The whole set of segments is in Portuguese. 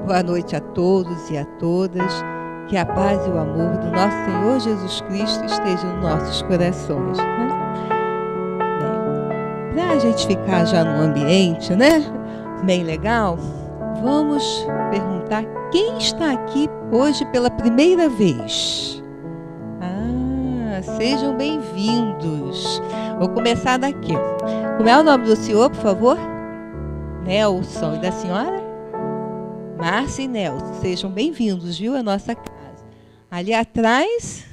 Boa noite a todos e a todas. Que a paz e o amor do nosso Senhor Jesus Cristo estejam nos nossos corações, né? Para a gente ficar já no ambiente, né? Bem legal, vamos perguntar quem está aqui hoje pela primeira vez. Sejam bem-vindos. Vou começar daqui. Como é o nome do senhor, por favor? Nelson. E da senhora? Márcia e Nelson. Sejam bem-vindos, viu, à nossa casa. Ali atrás,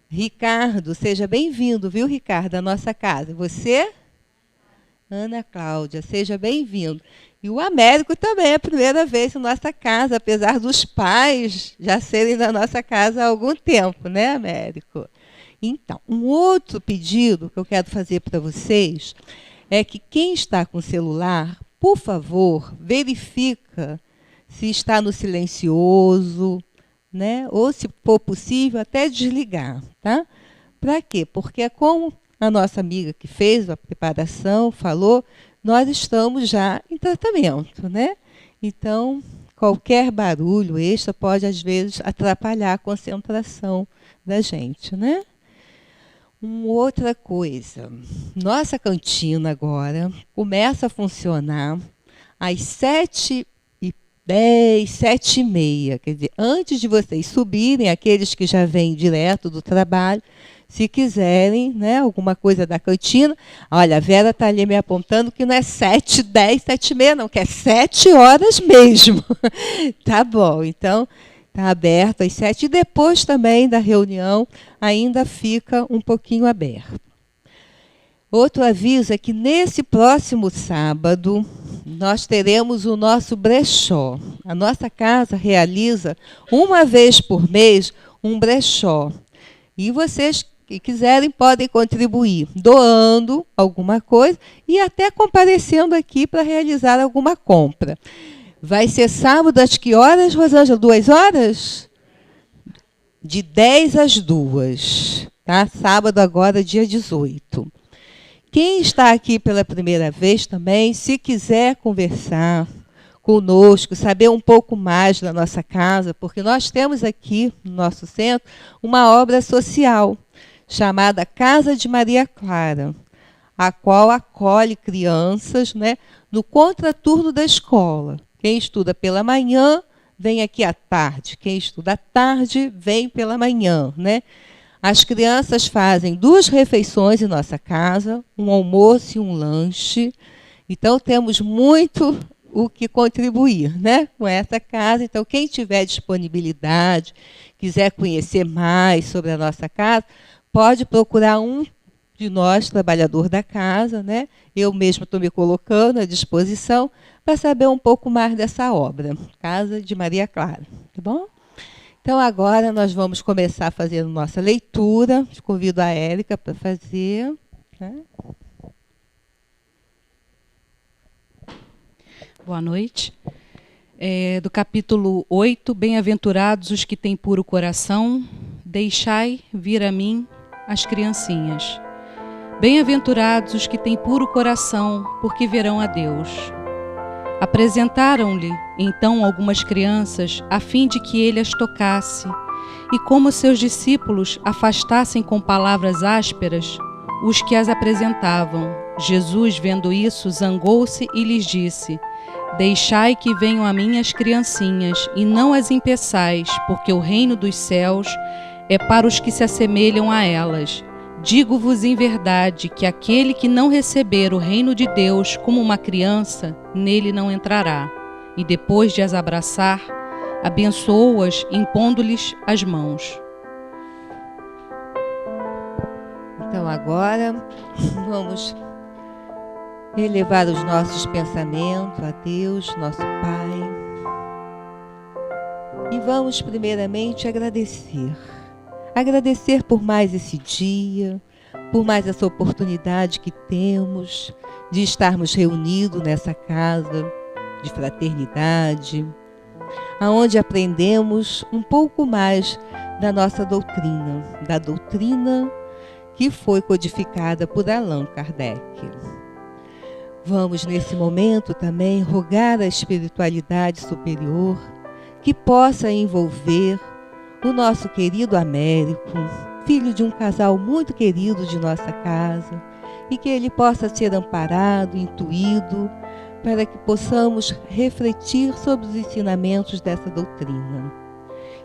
Ricardo. Seja bem-vindo, viu, Ricardo, à nossa casa. Você? Ana Cláudia. Seja bem-vindo. E o Américo também é a primeira vez na nossa casa, apesar dos pais já serem da nossa casa há algum tempo, né, Américo? Então, um outro pedido que eu quero fazer para vocês é que quem está com o celular, por favor, verifica se está no silencioso, né? Ou, se for possível, até desligar, tá? Para quê? Porque, como a nossa amiga que fez a preparação falou, nós estamos já em tratamento, né? Então, qualquer barulho extra pode, às vezes, atrapalhar a concentração da gente, né? Outra coisa, nossa cantina agora começa a funcionar às 7h10, 7h30. Quer dizer, antes de vocês subirem, aqueles que já vêm direto do trabalho, se quiserem, né, alguma coisa da cantina. Olha, a Vera está ali me apontando que não é 7h10, 7h30, não, que é 7 horas mesmo. Tá bom, então está aberto às 7h. E depois também da reunião ainda fica um pouquinho aberto. Outro aviso é que nesse próximo sábado nós teremos o nosso brechó. A nossa casa realiza uma vez por mês um brechó. E vocês que quiserem podem contribuir doando alguma coisa e até comparecendo aqui para realizar alguma compra. Vai ser sábado às que horas, Rosângela? 2 horas? De 10 às 2. Tá? Sábado agora, dia 18. Quem está aqui pela primeira vez também, se quiser conversar conosco, saber um pouco mais da nossa casa, porque nós temos aqui no nosso centro uma obra social chamada Casa de Maria Clara, a qual acolhe crianças, né, no contraturno da escola. Quem estuda pela manhã, vem aqui à tarde. Quem estuda à tarde, vem pela manhã, né? As crianças fazem 2 refeições em nossa casa, um almoço e um lanche. Então, temos muito o que contribuir, né, com essa casa. Então, quem tiver disponibilidade, quiser conhecer mais sobre a nossa casa, pode procurar um de nós, trabalhador da casa, né? Eu mesma estou me colocando à disposição para saber um pouco mais dessa obra, Casa de Maria Clara. Tá bom? Então, agora nós vamos começar fazendo nossa leitura. Convido a Érica para fazer, né? Boa noite. Do capítulo 8, Bem-aventurados os que têm puro coração, deixai vir a mim as criancinhas. Bem-aventurados os que têm puro coração, porque verão a Deus. Apresentaram-lhe, então, algumas crianças, a fim de que ele as tocasse, e como seus discípulos afastassem com palavras ásperas os que as apresentavam, Jesus, vendo isso, zangou-se e lhes disse: Deixai que venham a mim as criancinhas, e não as impeçais, porque o reino dos céus é para os que se assemelham a elas. Digo-vos em verdade que aquele que não receber o reino de Deus como uma criança, nele não entrará. E depois de as abraçar, abençoou-as, impondo-lhes as mãos. Então, agora, vamos elevar os nossos pensamentos a Deus, nosso Pai. E vamos, primeiramente, agradecer. Agradecer por mais esse dia, por mais essa oportunidade que temos de estarmos reunidos nessa casa de fraternidade, onde aprendemos um pouco mais da nossa doutrina, da doutrina que foi codificada por Allan Kardec. Vamos, nesse momento, também rogar a espiritualidade superior que possa envolver o nosso querido Américo, filho de um casal muito querido de nossa casa, e que ele possa ser amparado, intuído, para que possamos refletir sobre os ensinamentos dessa doutrina.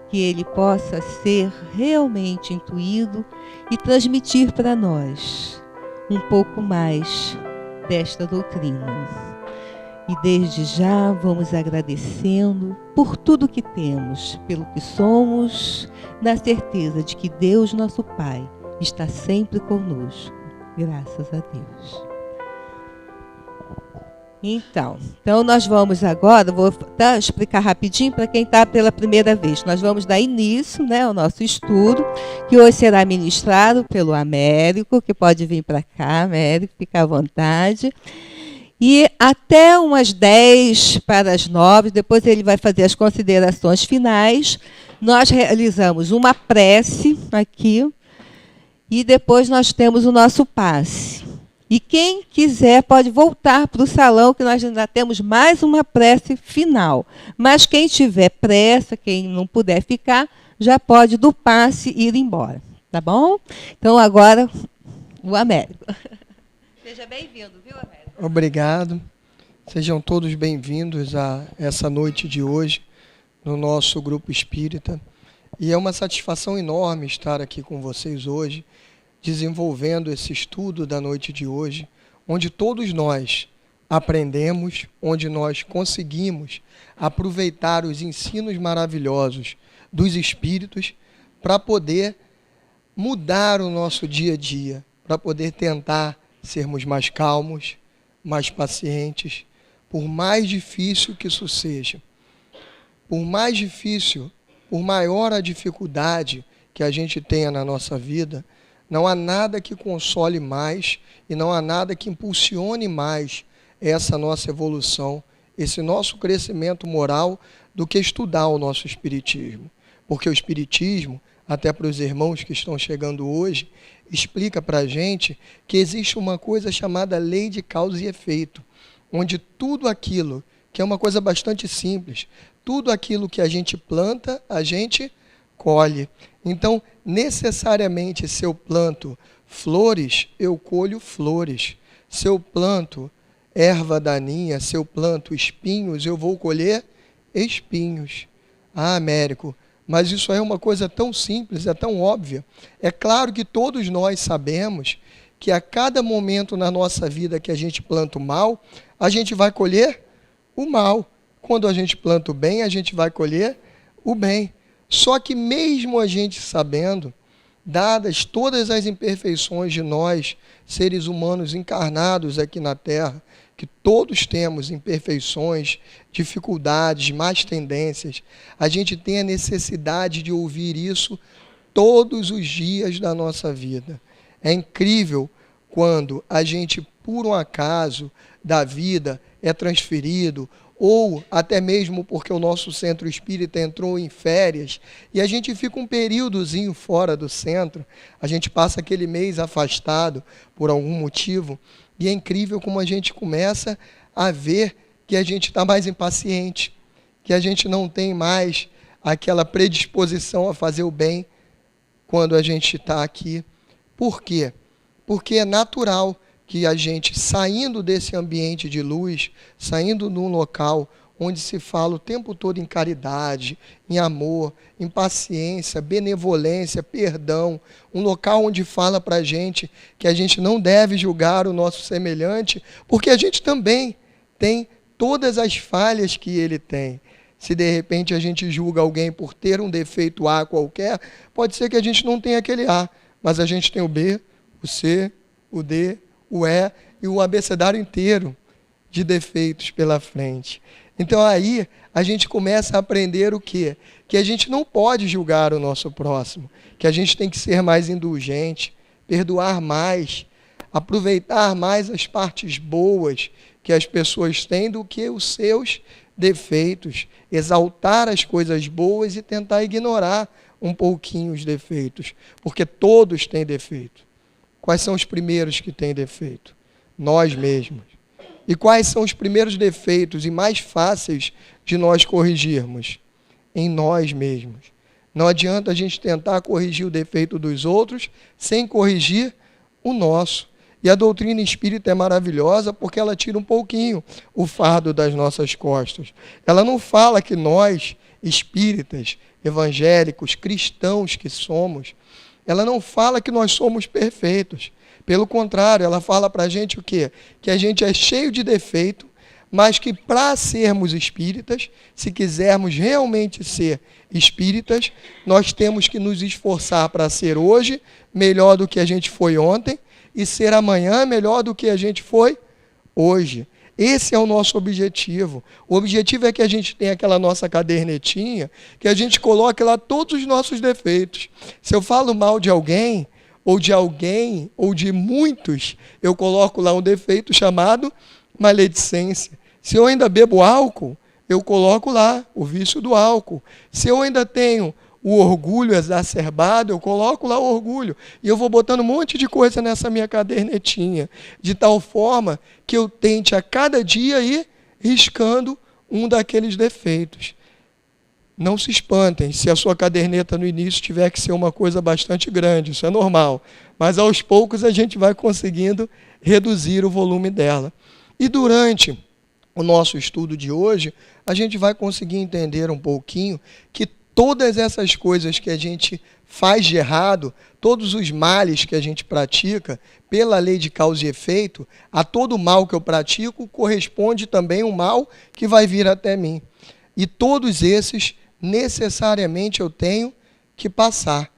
Que ele possa ser realmente intuído e transmitir para nós um pouco mais desta doutrina. E desde já vamos agradecendo por tudo que temos, pelo que somos, na certeza de que Deus, nosso Pai, está sempre conosco. Graças a Deus. Então nós vamos agora, vou explicar rapidinho para quem está pela primeira vez. Nós vamos dar início, ao nosso estudo, que hoje será ministrado pelo Américo, que pode vir para cá, Américo, fica à vontade. E até umas 10 para as 9, depois ele vai fazer as considerações finais. Nós realizamos uma prece aqui e depois nós temos o nosso passe. E quem quiser pode voltar para o salão, que nós ainda temos mais uma prece final. Mas quem tiver pressa, quem não puder ficar, já pode do passe ir embora. Tá bom? Então agora, o Américo. Seja bem-vindo, viu, Américo? Obrigado. Sejam todos bem-vindos a essa noite de hoje, no nosso grupo espírita. E é uma satisfação enorme estar aqui com vocês hoje, desenvolvendo esse estudo da noite de hoje, onde todos nós aprendemos, onde nós conseguimos aproveitar os ensinos maravilhosos dos espíritos para poder mudar o nosso dia a dia, para poder tentar sermos mais calmos, mais pacientes, por mais difícil que isso seja. Por mais difícil, por maior a dificuldade que a gente tenha na nossa vida, não há nada que console mais e não há nada que impulsione mais essa nossa evolução, esse nosso crescimento moral, do que estudar o nosso espiritismo. Porque o espiritismo, até para os irmãos que estão chegando hoje, explica para a gente que existe uma coisa chamada lei de causa e efeito, onde tudo aquilo, que é uma coisa bastante simples, tudo aquilo que a gente planta, a gente colhe. Então, necessariamente, se eu planto flores, eu colho flores. Se eu planto erva daninha, se eu planto espinhos, eu vou colher espinhos. Ah, Américo, mas isso é uma coisa tão simples, é tão óbvia. É claro que todos nós sabemos que a cada momento na nossa vida que a gente planta o mal, a gente vai colher o mal. Quando a gente planta o bem, a gente vai colher o bem. Só que mesmo a gente sabendo, dadas todas as imperfeições de nós, seres humanos encarnados aqui na Terra, que todos temos imperfeições, dificuldades, más tendências, a gente tem a necessidade de ouvir isso todos os dias da nossa vida. É incrível quando a gente, por um acaso da vida, é transferido, ou até mesmo porque o nosso centro espírita entrou em férias, e a gente fica um períodozinho fora do centro, a gente passa aquele mês afastado por algum motivo, e é incrível como a gente começa a ver que a gente está mais impaciente, que a gente não tem mais aquela predisposição a fazer o bem quando a gente está aqui. Por quê? Porque é natural que a gente, saindo desse ambiente de luz, saindo num local onde se fala o tempo todo em caridade, em amor, em paciência, benevolência, perdão, um local onde fala para a gente que a gente não deve julgar o nosso semelhante, porque a gente também tem todas as falhas que ele tem. Se de repente a gente julga alguém por ter um defeito A qualquer, pode ser que a gente não tenha aquele A, mas a gente tem o B, o C, o D, o E e o abecedário inteiro de defeitos pela frente. Então aí a gente começa a aprender o quê? Que a gente não pode julgar o nosso próximo, que a gente tem que ser mais indulgente, perdoar mais, aproveitar mais as partes boas que as pessoas têm do que os seus defeitos, exaltar as coisas boas e tentar ignorar um pouquinho os defeitos, porque todos têm defeito. Quais são os primeiros que têm defeito? Nós mesmos. E quais são os primeiros defeitos e mais fáceis de nós corrigirmos? Em nós mesmos. Não adianta a gente tentar corrigir o defeito dos outros sem corrigir o nosso. E a doutrina espírita é maravilhosa porque ela tira um pouquinho o fardo das nossas costas. Ela não fala que nós, espíritas, evangélicos, cristãos que somos, ela não fala que nós somos perfeitos. Pelo contrário, ela fala para a gente o quê? Que a gente é cheio de defeito, mas que para sermos espíritas, se quisermos realmente ser espíritas, nós temos que nos esforçar para ser hoje melhor do que a gente foi ontem e ser amanhã melhor do que a gente foi hoje. Esse é o nosso objetivo. O objetivo é que a gente tenha aquela nossa cadernetinha, que a gente coloque lá todos os nossos defeitos. Se eu falo mal de alguém, ou de muitos, eu coloco lá um defeito chamado maledicência. Se eu ainda bebo álcool, eu coloco lá o vício do álcool. Se eu ainda tenho o orgulho exacerbado, eu coloco lá o orgulho. E eu vou botando um monte de coisa nessa minha cadernetinha, de tal forma que eu tente a cada dia ir riscando um daqueles defeitos. Não se espantem se a sua caderneta no início tiver que ser uma coisa bastante grande, isso é normal. Mas aos poucos a gente vai conseguindo reduzir o volume dela. E durante o nosso estudo de hoje, a gente vai conseguir entender um pouquinho que todas essas coisas que a gente faz de errado, todos os males que a gente pratica, pela lei de causa e efeito, a todo mal que eu pratico, corresponde também um mal que vai vir até mim. E todos esses, necessariamente, eu tenho que passar.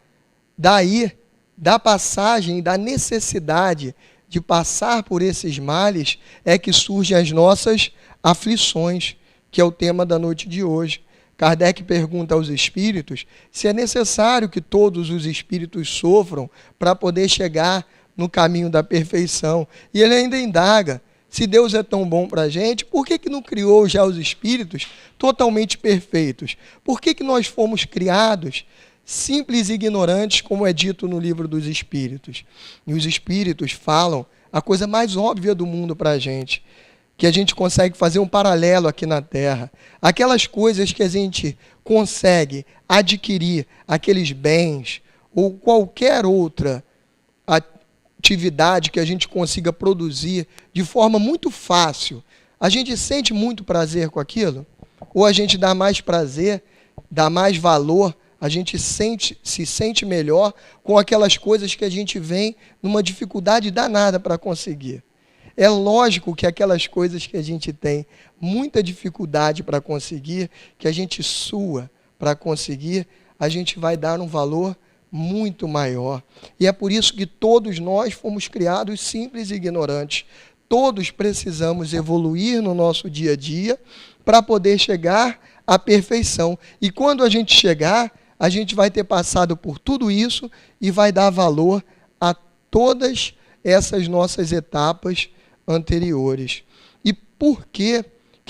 Daí, da passagem, da necessidade de passar por esses males, é que surgem as nossas aflições, que é o tema da noite de hoje. Kardec pergunta aos espíritos se é necessário que todos os espíritos sofram para poder chegar no caminho da perfeição. E ele ainda indaga, se Deus é tão bom para a gente, por que não criou já os espíritos totalmente perfeitos? Por que nós fomos criados simples e ignorantes, como é dito no livro dos espíritos? E os espíritos falam a coisa mais óbvia do mundo para a gente, que a gente consegue fazer um paralelo aqui na Terra. Aquelas coisas que a gente consegue adquirir, aqueles bens, ou qualquer outra atividade que a gente consiga produzir de forma muito fácil, a gente sente muito prazer com aquilo? Ou a gente dá mais prazer, dá mais valor, a gente se sente melhor com aquelas coisas que a gente vem numa dificuldade danada para conseguir? É lógico que aquelas coisas que a gente tem muita dificuldade para conseguir, que a gente sua para conseguir, a gente vai dar um valor muito maior. E é por isso que todos nós fomos criados simples e ignorantes. Todos precisamos evoluir no nosso dia a dia para poder chegar à perfeição. E quando a gente chegar, a gente vai ter passado por tudo isso e vai dar valor a todas essas nossas etapas anteriores. E por que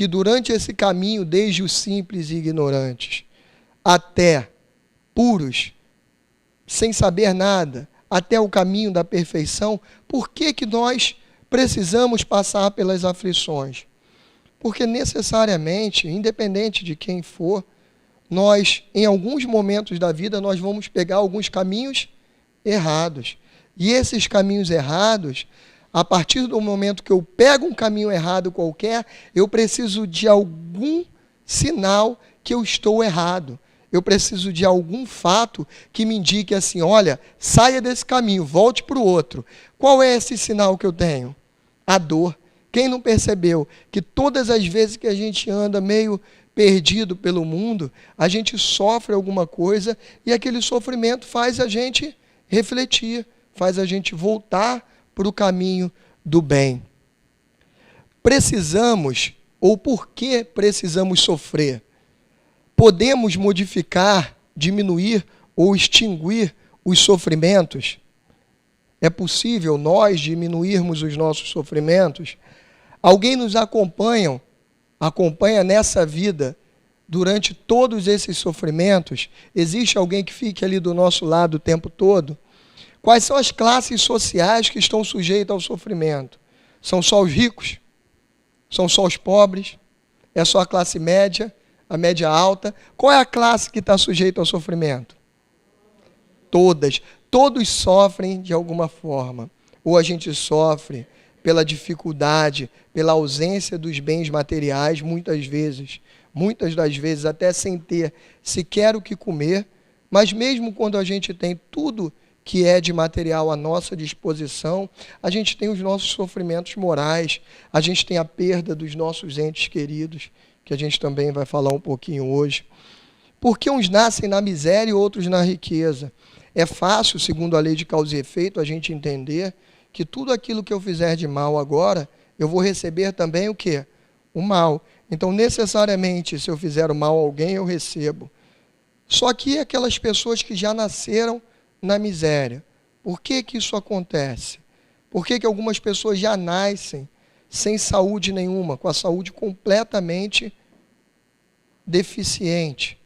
durante esse caminho, desde os simples e ignorantes até puros, sem saber nada, até o caminho da perfeição, por que nós precisamos passar pelas aflições? Porque necessariamente, independente de quem for, nós, em alguns momentos da vida, nós vamos pegar alguns caminhos errados. E esses caminhos errados, a partir do momento que eu pego um caminho errado qualquer, eu preciso de algum sinal que eu estou errado. Eu preciso de algum fato que me indique assim, olha, saia desse caminho, volte para o outro. Qual é esse sinal que eu tenho? A dor. Quem não percebeu que todas as vezes que a gente anda meio perdido pelo mundo, a gente sofre alguma coisa e aquele sofrimento faz a gente refletir, faz a gente voltar para o caminho do bem. Precisamos, ou por que precisamos sofrer? Podemos modificar, diminuir ou extinguir os sofrimentos? É possível nós diminuirmos os nossos sofrimentos? Alguém nos acompanha nessa vida durante todos esses sofrimentos? Existe alguém que fique ali do nosso lado o tempo todo? Quais são as classes sociais que estão sujeitas ao sofrimento? São só os ricos? São só os pobres? É só a classe média, a média alta? Qual é a classe que está sujeita ao sofrimento? Todas. Todos sofrem de alguma forma. Ou a gente sofre pela dificuldade, pela ausência dos bens materiais, muitas das vezes até sem ter sequer o que comer, mas mesmo quando a gente tem tudo que é de material à nossa disposição, a gente tem os nossos sofrimentos morais, a gente tem a perda dos nossos entes queridos, que a gente também vai falar um pouquinho hoje. Porque uns nascem na miséria e outros na riqueza. É fácil, segundo a lei de causa e efeito, a gente entender que tudo aquilo que eu fizer de mal agora, eu vou receber também o quê? O mal. Então, necessariamente, se eu fizer o mal a alguém, eu recebo. Só que aquelas pessoas que já nasceram na miséria, por que que isso acontece? Por que que algumas pessoas já nascem sem saúde nenhuma, com a saúde completamente deficiente?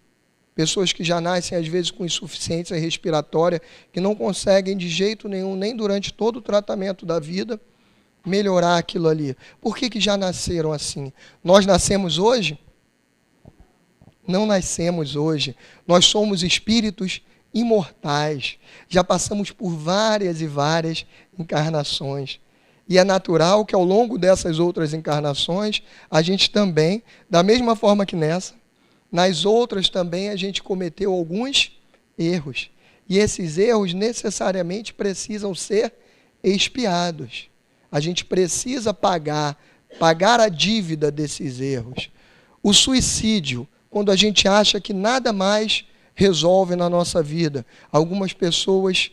Pessoas que já nascem, às vezes, com insuficiência respiratória, que não conseguem de jeito nenhum, nem durante todo o tratamento da vida, melhorar aquilo ali. Por que que já nasceram assim? Nós nascemos hoje? Não nascemos hoje. Nós somos espíritos imortais. Já passamos por várias e várias encarnações. E é natural que ao longo dessas outras encarnações, a gente também, da mesma forma que nessa, nas outras também a gente cometeu alguns erros. E esses erros necessariamente precisam ser expiados. A gente precisa pagar a dívida desses erros. O suicídio, quando a gente acha que nada mais resolve na nossa vida. Algumas pessoas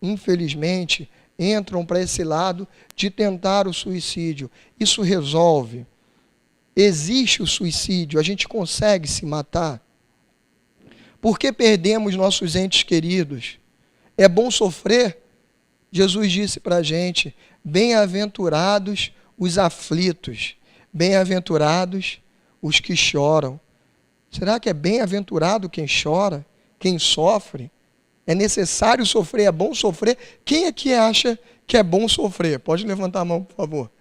infelizmente, entram para esse lado de tentar o suicídio. Isso resolve? Existe o suicídio? A gente consegue se matar? Por que perdemos nossos entes queridos? É bom sofrer? Jesus disse para a gente, bem-aventurados os aflitos, bem-aventurados os que choram. Será que é bem-aventurado quem chora, quem sofre? É necessário sofrer, é bom sofrer? Quem é que acha que é bom sofrer? Pode levantar a mão, por favor.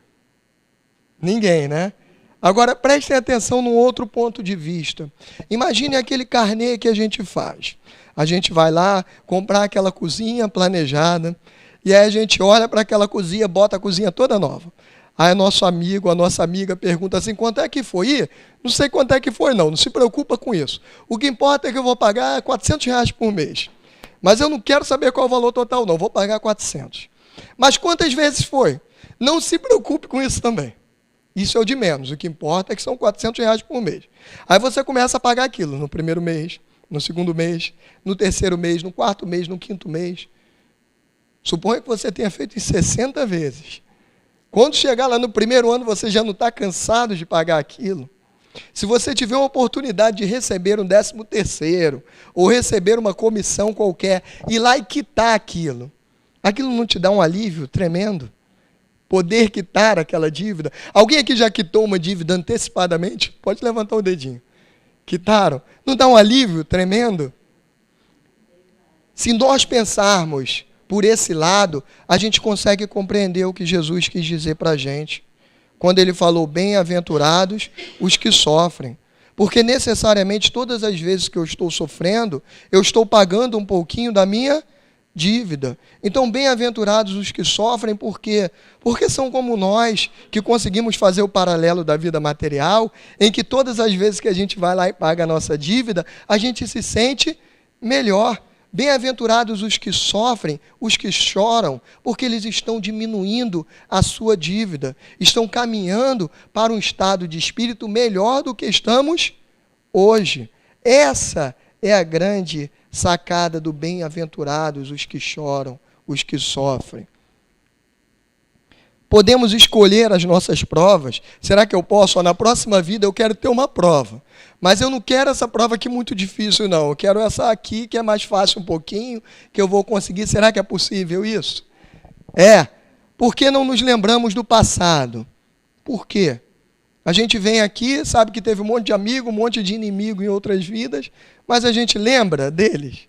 Ninguém, né? Agora, prestem atenção num outro ponto de vista. Imagine aquele carnê que a gente faz. A gente vai lá comprar aquela cozinha planejada, e aí a gente olha para aquela cozinha, bota a cozinha toda nova. Aí nosso amigo, a nossa amiga pergunta assim, quanto é que foi? Ih, não sei quanto é que foi não se preocupa com isso. O que importa é que eu vou pagar R$400 por mês. Mas eu não quero saber qual é o valor total não, vou pagar 400. Mas quantas vezes foi? Não se preocupe com isso também. Isso é o de menos, o que importa é que são R$400 por mês. Aí você começa a pagar aquilo no primeiro mês, no segundo mês, no terceiro mês, no quarto mês, no quinto mês. Suponha que você tenha feito em 60 vezes. Quando chegar lá no primeiro ano, você já não está cansado de pagar aquilo. Se você tiver uma oportunidade de receber um 13º, ou receber uma comissão qualquer, ir lá e quitar aquilo não te dá um alívio tremendo? Poder quitar aquela dívida. Alguém aqui já quitou uma dívida antecipadamente? Pode levantar o dedinho. Quitaram? Não dá um alívio tremendo? Se nós pensarmos por esse lado, a gente consegue compreender o que Jesus quis dizer para a gente. Quando ele falou, bem-aventurados os que sofrem. Porque necessariamente todas as vezes que eu estou sofrendo, eu estou pagando um pouquinho da minha dívida. Então, bem-aventurados os que sofrem, por quê? Porque são como nós, que conseguimos fazer o paralelo da vida material, em que todas as vezes que a gente vai lá e paga a nossa dívida, a gente se sente melhor. Bem-aventurados os que sofrem, os que choram, porque eles estão diminuindo a sua dívida, estão caminhando para um estado de espírito melhor do que estamos hoje. Essa é a grande sacada do bem-aventurados os que choram, os que sofrem. Podemos escolher as nossas provas. Será que eu posso? Na próxima vida eu quero ter uma prova. Mas eu não quero essa prova aqui muito difícil, não. Eu quero essa aqui que é mais fácil um pouquinho, que eu vou conseguir. Será que é possível isso? É. Por que não nos lembramos do passado? Por quê? A gente vem aqui, sabe que teve um monte de amigo, um monte de inimigo em outras vidas, mas a gente lembra deles?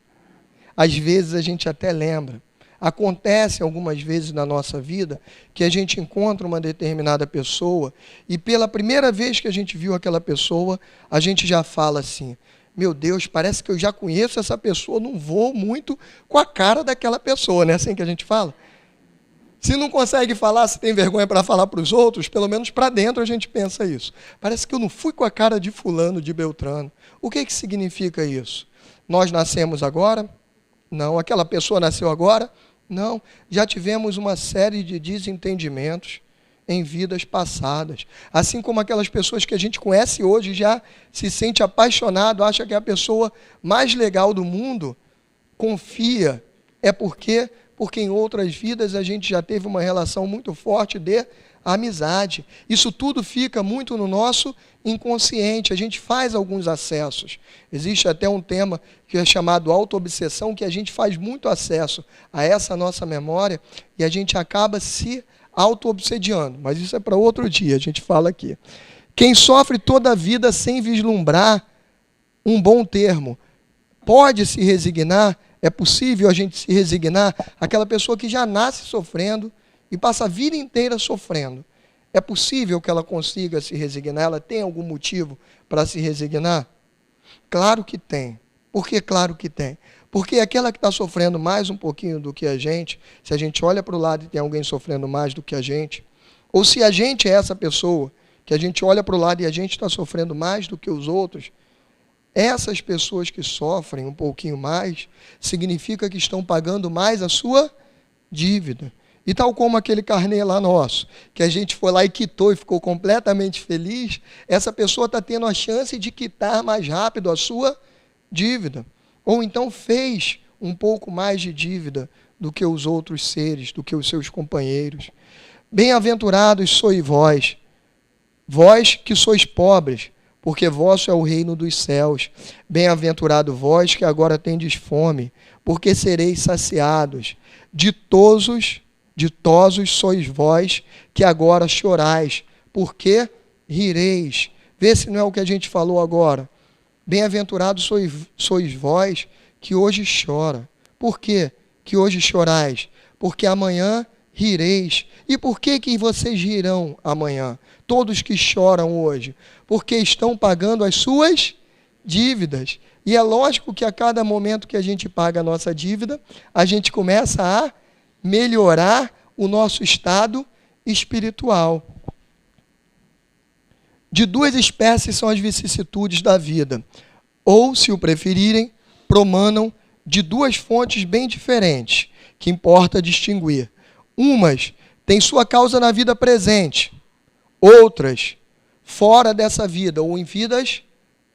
Às vezes a gente até lembra. Acontece algumas vezes na nossa vida que a gente encontra uma determinada pessoa e pela primeira vez que a gente viu aquela pessoa, a gente já fala assim: meu Deus, parece que eu já conheço essa pessoa, não vou muito com a cara daquela pessoa, não é assim que a gente fala? Se não consegue falar, se tem vergonha para falar para os outros, pelo menos para dentro a gente pensa isso. Parece que eu não fui com a cara de fulano, de Beltrano. O que significa isso? Nós nascemos agora? Não. Aquela pessoa nasceu agora? Não. Já tivemos uma série de desentendimentos em vidas passadas. Assim como aquelas pessoas que a gente conhece hoje já se sente apaixonado, acha que é a pessoa mais legal do mundo, confia. É porque em outras vidas a gente já teve uma relação muito forte de amizade. Isso tudo fica muito no nosso inconsciente, a gente faz alguns acessos. Existe até um tema que é chamado autoobsessão, que a gente faz muito acesso a essa nossa memória e a gente acaba se auto-obsediando. Mas isso é para outro dia, a gente fala aqui. Quem sofre toda a vida sem vislumbrar um bom termo, pode se resignar? É possível a gente se resignar? Aquela pessoa que já nasce sofrendo e passa a vida inteira sofrendo. É possível que ela consiga se resignar? Ela tem algum motivo para se resignar? Claro que tem. Por que claro que tem? Porque aquela que está sofrendo mais um pouquinho do que a gente, se a gente olha para o lado e tem alguém sofrendo mais do que a gente, ou se a gente é essa pessoa, que a gente olha para o lado e a gente está sofrendo mais do que os outros, essas pessoas que sofrem um pouquinho mais, significa que estão pagando mais a sua dívida. E tal como aquele carnê lá nosso, que a gente foi lá e quitou e ficou completamente feliz, essa pessoa está tendo a chance de quitar mais rápido a sua dívida. Ou então fez um pouco mais de dívida do que os outros seres, do que os seus companheiros. Bem-aventurados sois vós, vós que sois pobres, porque vosso é o reino dos céus. Bem-aventurado vós que agora tendes fome, porque sereis saciados. Ditosos sois vós que agora chorais, porque rireis. Vê se não é o que a gente falou agora. Bem-aventurados sois vós que hoje chora. Por quê que hoje chorais? Porque amanhã rireis. E por que vocês rirão amanhã? Todos que choram hoje, porque estão pagando as suas dívidas. E é lógico que a cada momento que a gente paga a nossa dívida, a gente começa a melhorar o nosso estado espiritual. De duas espécies são as vicissitudes da vida. Ou, se o preferirem, promanam de duas fontes bem diferentes, que importa distinguir. Umas têm sua causa na vida presente, outras fora dessa vida ou em vidas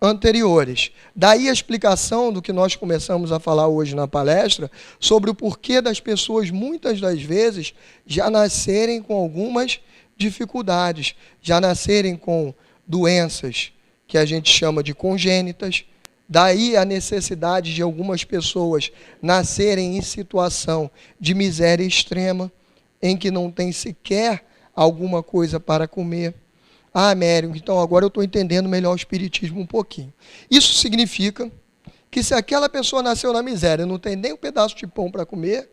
anteriores. Daí a explicação do que nós começamos a falar hoje na palestra sobre o porquê das pessoas muitas das vezes já nascerem com algumas dificuldades, já nascerem com doenças que a gente chama de congênitas. Daí a necessidade de algumas pessoas nascerem em situação de miséria extrema, em que não tem sequer alguma coisa para comer. Ah, Mério, então agora eu estou entendendo melhor o espiritismo um pouquinho. Isso significa que se aquela pessoa nasceu na miséria e não tem nem um pedaço de pão para comer,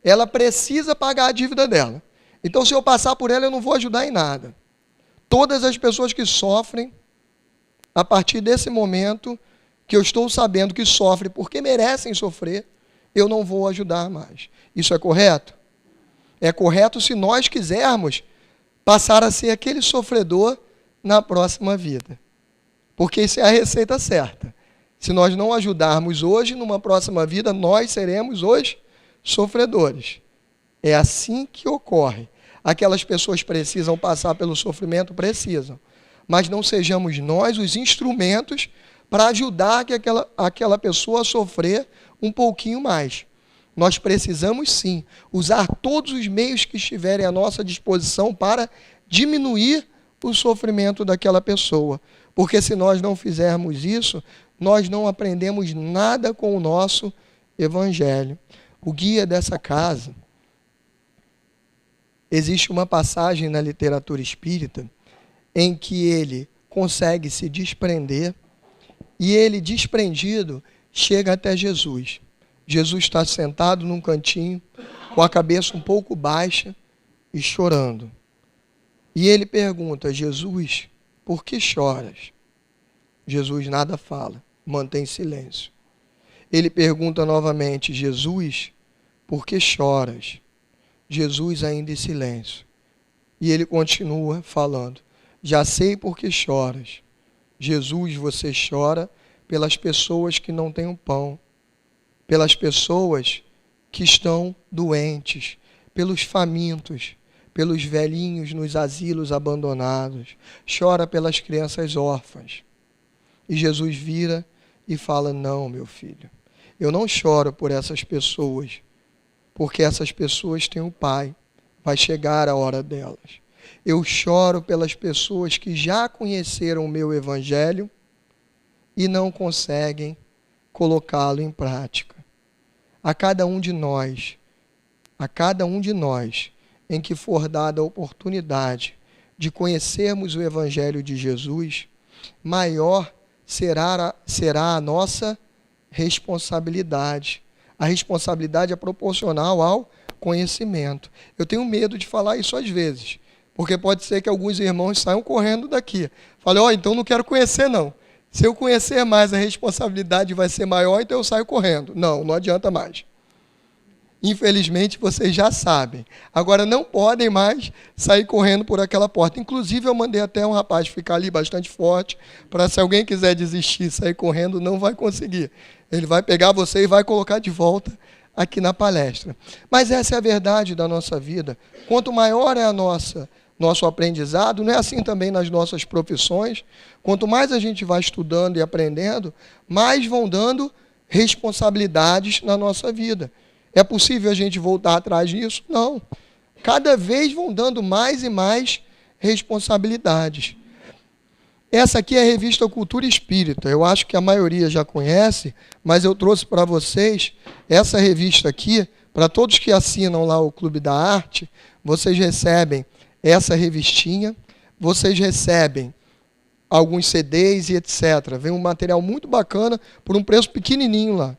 ela precisa pagar a dívida dela. Então, se eu passar por ela, eu não vou ajudar em nada. Todas as pessoas que sofrem, a partir desse momento que eu estou sabendo que sofrem porque merecem sofrer, eu não vou ajudar mais. Isso é correto? É correto se nós quisermos passar a ser aquele sofredor na próxima vida. Porque isso é a receita certa. Se nós não ajudarmos hoje, numa próxima vida, nós seremos os sofredores. É assim que ocorre. Aquelas pessoas precisam passar pelo sofrimento? Precisam. Mas não sejamos nós os instrumentos para ajudar que aquela pessoa a sofrer um pouquinho mais. Nós precisamos, sim, usar todos os meios que estiverem à nossa disposição para diminuir o sofrimento daquela pessoa. Porque se nós não fizermos isso, nós não aprendemos nada com o nosso evangelho. O guia dessa casa, existe uma passagem na literatura espírita em que ele consegue se desprender e ele, desprendido, chega até Jesus. Jesus está sentado num cantinho, com a cabeça um pouco baixa e chorando. E ele pergunta: Jesus, por que choras? Jesus nada fala, mantém silêncio. Ele pergunta novamente: Jesus, por que choras? Jesus ainda em silêncio. E ele continua falando: já sei por que choras. Jesus, você chora pelas pessoas que não têm o pão, pelas pessoas que estão doentes, pelos famintos, pelos velhinhos nos asilos abandonados. Chora pelas crianças órfãs. E Jesus vira e fala: não, meu filho, eu não choro por essas pessoas, porque essas pessoas têm o Pai, vai chegar a hora delas. Eu choro pelas pessoas que já conheceram o meu Evangelho e não conseguem colocá-lo em prática. A cada um de nós, em que for dada a oportunidade de conhecermos o Evangelho de Jesus, maior será a nossa responsabilidade. A responsabilidade é proporcional ao conhecimento. Eu tenho medo de falar isso às vezes, porque pode ser que alguns irmãos saiam correndo daqui. Falei: então não quero conhecer não. Se eu conhecer mais, a responsabilidade vai ser maior, então eu saio correndo. Não adianta mais. Infelizmente, vocês já sabem. Agora, não podem mais sair correndo por aquela porta. Inclusive, eu mandei até um rapaz ficar ali bastante forte, para se alguém quiser desistir e sair correndo, não vai conseguir. Ele vai pegar você e vai colocar de volta aqui na palestra. Mas essa é a verdade da nossa vida. Quanto maior é nosso aprendizado, não é assim também nas nossas profissões. Quanto mais a gente vai estudando e aprendendo, mais vão dando responsabilidades na nossa vida. É possível a gente voltar atrás disso? Não. Cada vez vão dando mais e mais responsabilidades. Essa aqui é a revista Cultura Espírita. Eu acho que a maioria já conhece, mas eu trouxe para vocês essa revista aqui. Para todos que assinam lá o Clube da Arte, vocês recebem essa revistinha, vocês recebem alguns CDs e etc. Vem um material muito bacana por um preço pequenininho lá.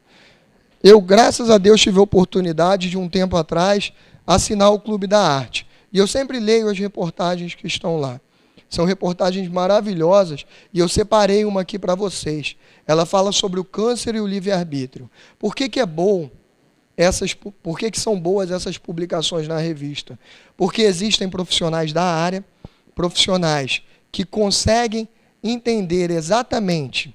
Eu, graças a Deus, tive a oportunidade de um tempo atrás assinar o Clube da Arte. E eu sempre leio as reportagens que estão lá. São reportagens maravilhosas e eu separei uma aqui para vocês. Ela fala sobre o câncer e o livre-arbítrio. Por que é bom? Por que são boas essas publicações na revista? Porque existem profissionais da área, profissionais que conseguem entender exatamente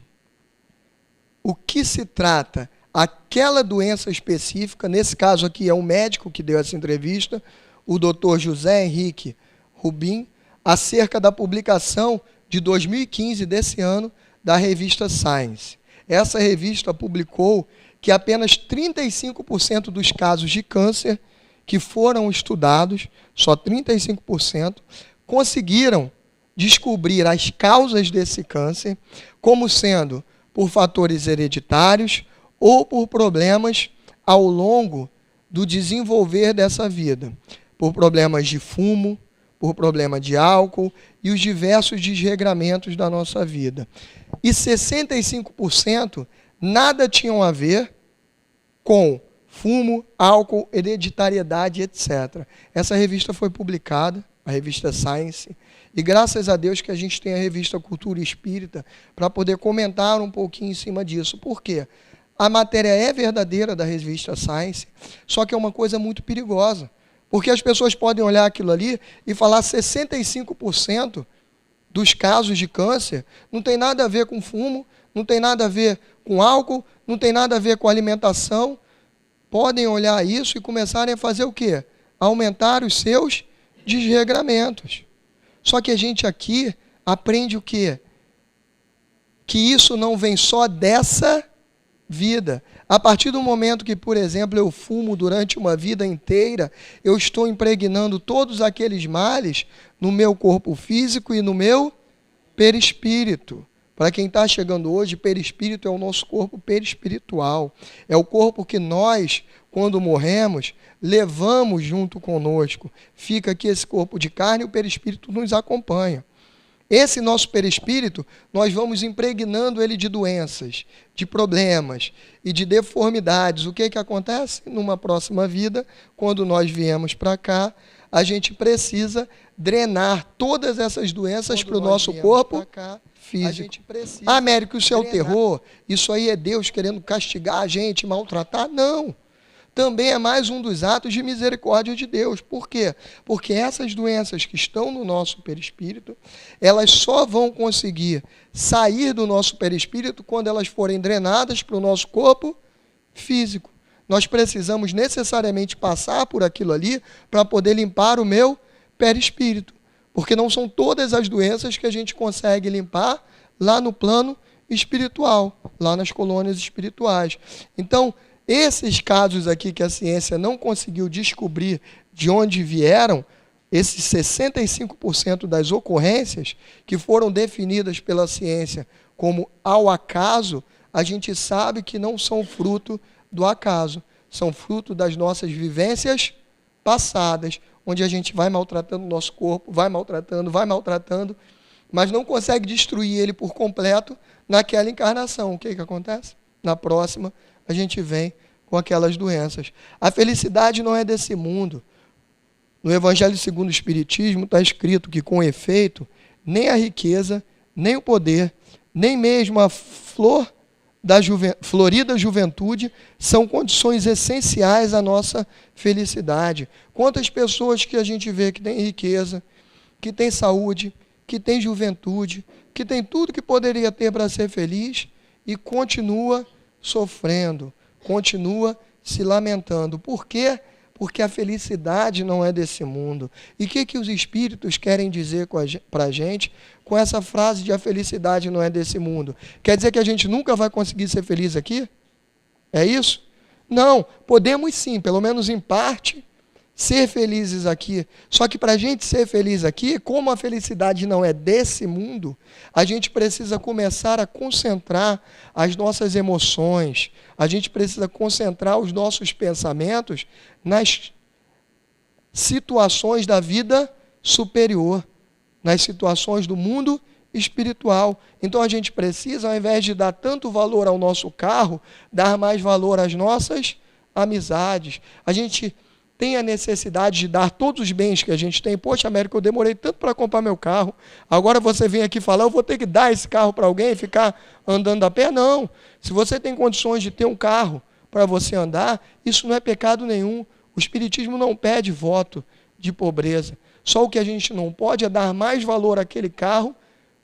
o que se trata aquela doença específica. Nesse caso aqui é um médico que deu essa entrevista, o Dr. José Henrique Rubim, acerca da publicação de 2015 desse ano da revista Science. Essa revista publicou que apenas 35% dos casos de câncer que foram estudados, só 35%, conseguiram descobrir as causas desse câncer, como sendo por fatores hereditários ou por problemas ao longo do desenvolver dessa vida, por problemas de fumo, por problema de álcool e os diversos desregramentos da nossa vida. E 65% nada tinham a ver com fumo, álcool, hereditariedade, etc. Essa revista foi publicada, a revista Science, e graças a Deus que a gente tem a revista Cultura Espírita para poder comentar um pouquinho em cima disso. Por quê? A matéria é verdadeira da revista Science, só que é uma coisa muito perigosa. Porque as pessoas podem olhar aquilo ali e falar 65% dos casos de câncer não tem nada a ver com fumo, não tem nada a ver com álcool, não tem nada a ver com alimentação. Podem olhar isso e começarem a fazer o quê? Aumentar os seus desregramentos. Só que a gente aqui aprende o quê? Que isso não vem só dessa vida. A partir do momento que, por exemplo, eu fumo durante uma vida inteira, eu estou impregnando todos aqueles males no meu corpo físico e no meu perispírito. Para quem está chegando hoje, perispírito é o nosso corpo perispiritual. É o corpo que nós, quando morremos, levamos junto conosco. Fica aqui esse corpo de carne e o perispírito nos acompanha. esse nosso perispírito, nós vamos impregnando ele de doenças, de problemas e de deformidades. O que acontece? Numa próxima vida, quando nós viemos para cá, a gente precisa drenar todas essas doenças para o nosso corpo físico. Ah, Américo, isso é o terror? Isso aí é Deus querendo castigar a gente, maltratar? Não. Também é mais um dos atos de misericórdia de Deus. Por quê? Porque essas doenças que estão no nosso perispírito, elas só vão conseguir sair do nosso perispírito quando elas forem drenadas para o nosso corpo físico. Nós precisamos necessariamente passar por aquilo ali para poder limpar o meu perispírito. Porque não são todas as doenças que a gente consegue limpar lá no plano espiritual, lá nas colônias espirituais. Então, esses casos aqui que a ciência não conseguiu descobrir de onde vieram, esses 65% das ocorrências que foram definidas pela ciência como ao acaso, a gente sabe que não são fruto do acaso, são fruto das nossas vivências passadas, onde a gente vai maltratando o nosso corpo, vai maltratando, mas não consegue destruir ele por completo naquela encarnação. O que acontece? Na próxima, a gente vem com aquelas doenças. A felicidade não é desse mundo. No Evangelho segundo o Espiritismo está escrito que, com efeito, nem a riqueza, nem o poder, nem mesmo a florida juventude são condições essenciais à nossa felicidade. Quantas pessoas que a gente vê que tem riqueza, que tem saúde, que tem juventude, que tem tudo que poderia ter para ser feliz e continua sofrendo, continua se lamentando. Por quê? Porque a felicidade não é desse mundo. E o que os espíritos querem dizer para a gente com essa frase de a felicidade não é desse mundo? Quer dizer que a gente nunca vai conseguir ser feliz aqui? É isso? Não, podemos sim, pelo menos em parte, ser felizes aqui. Só que para a gente ser feliz aqui, como a felicidade não é desse mundo, a gente precisa começar a concentrar as nossas emoções, a gente precisa concentrar os nossos pensamentos nas situações da vida superior, nas situações do mundo espiritual. Então a gente precisa, ao invés de dar tanto valor ao nosso carro, dar mais valor às nossas amizades. A gente tem a necessidade de dar todos os bens que a gente tem. Poxa, Américo, eu demorei tanto para comprar meu carro. Agora você vem aqui falar, eu vou ter que dar esse carro para alguém e ficar andando a pé? Não. Se você tem condições de ter um carro para você andar, isso não é pecado nenhum. O Espiritismo não pede voto de pobreza. Só o que a gente não pode é dar mais valor àquele carro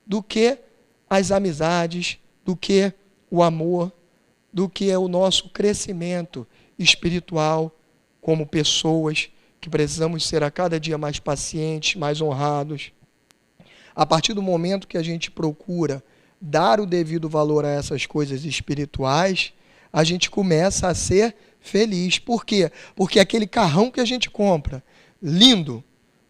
do que as amizades, do que o amor, do que o nosso crescimento espiritual, como pessoas que precisamos ser a cada dia mais pacientes, mais honrados. A partir do momento que a gente procura dar o devido valor a essas coisas espirituais, a gente começa a ser feliz. Por quê? Porque aquele carrão que a gente compra, lindo,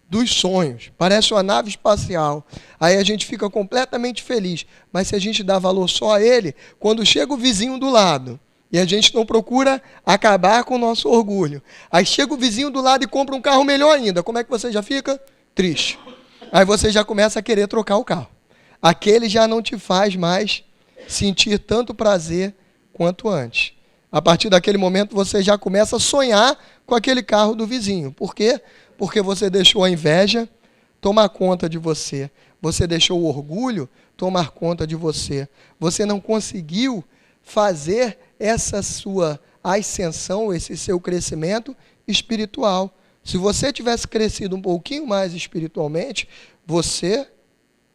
dos sonhos, parece uma nave espacial, aí a gente fica completamente feliz. Mas se a gente dá valor só a ele, quando chega o vizinho do lado, e a gente não procura acabar com o nosso orgulho. Aí chega o vizinho do lado e compra um carro melhor ainda. Como é que você já fica? Triste. Aí você já começa a querer trocar o carro. Aquele já não te faz mais sentir tanto prazer quanto antes. A partir daquele momento você já começa a sonhar com aquele carro do vizinho. Por quê? Porque você deixou a inveja tomar conta de você. Você deixou o orgulho tomar conta de você. Você não conseguiu fazer essa sua ascensão, esse seu crescimento espiritual. Se você tivesse crescido um pouquinho mais espiritualmente, você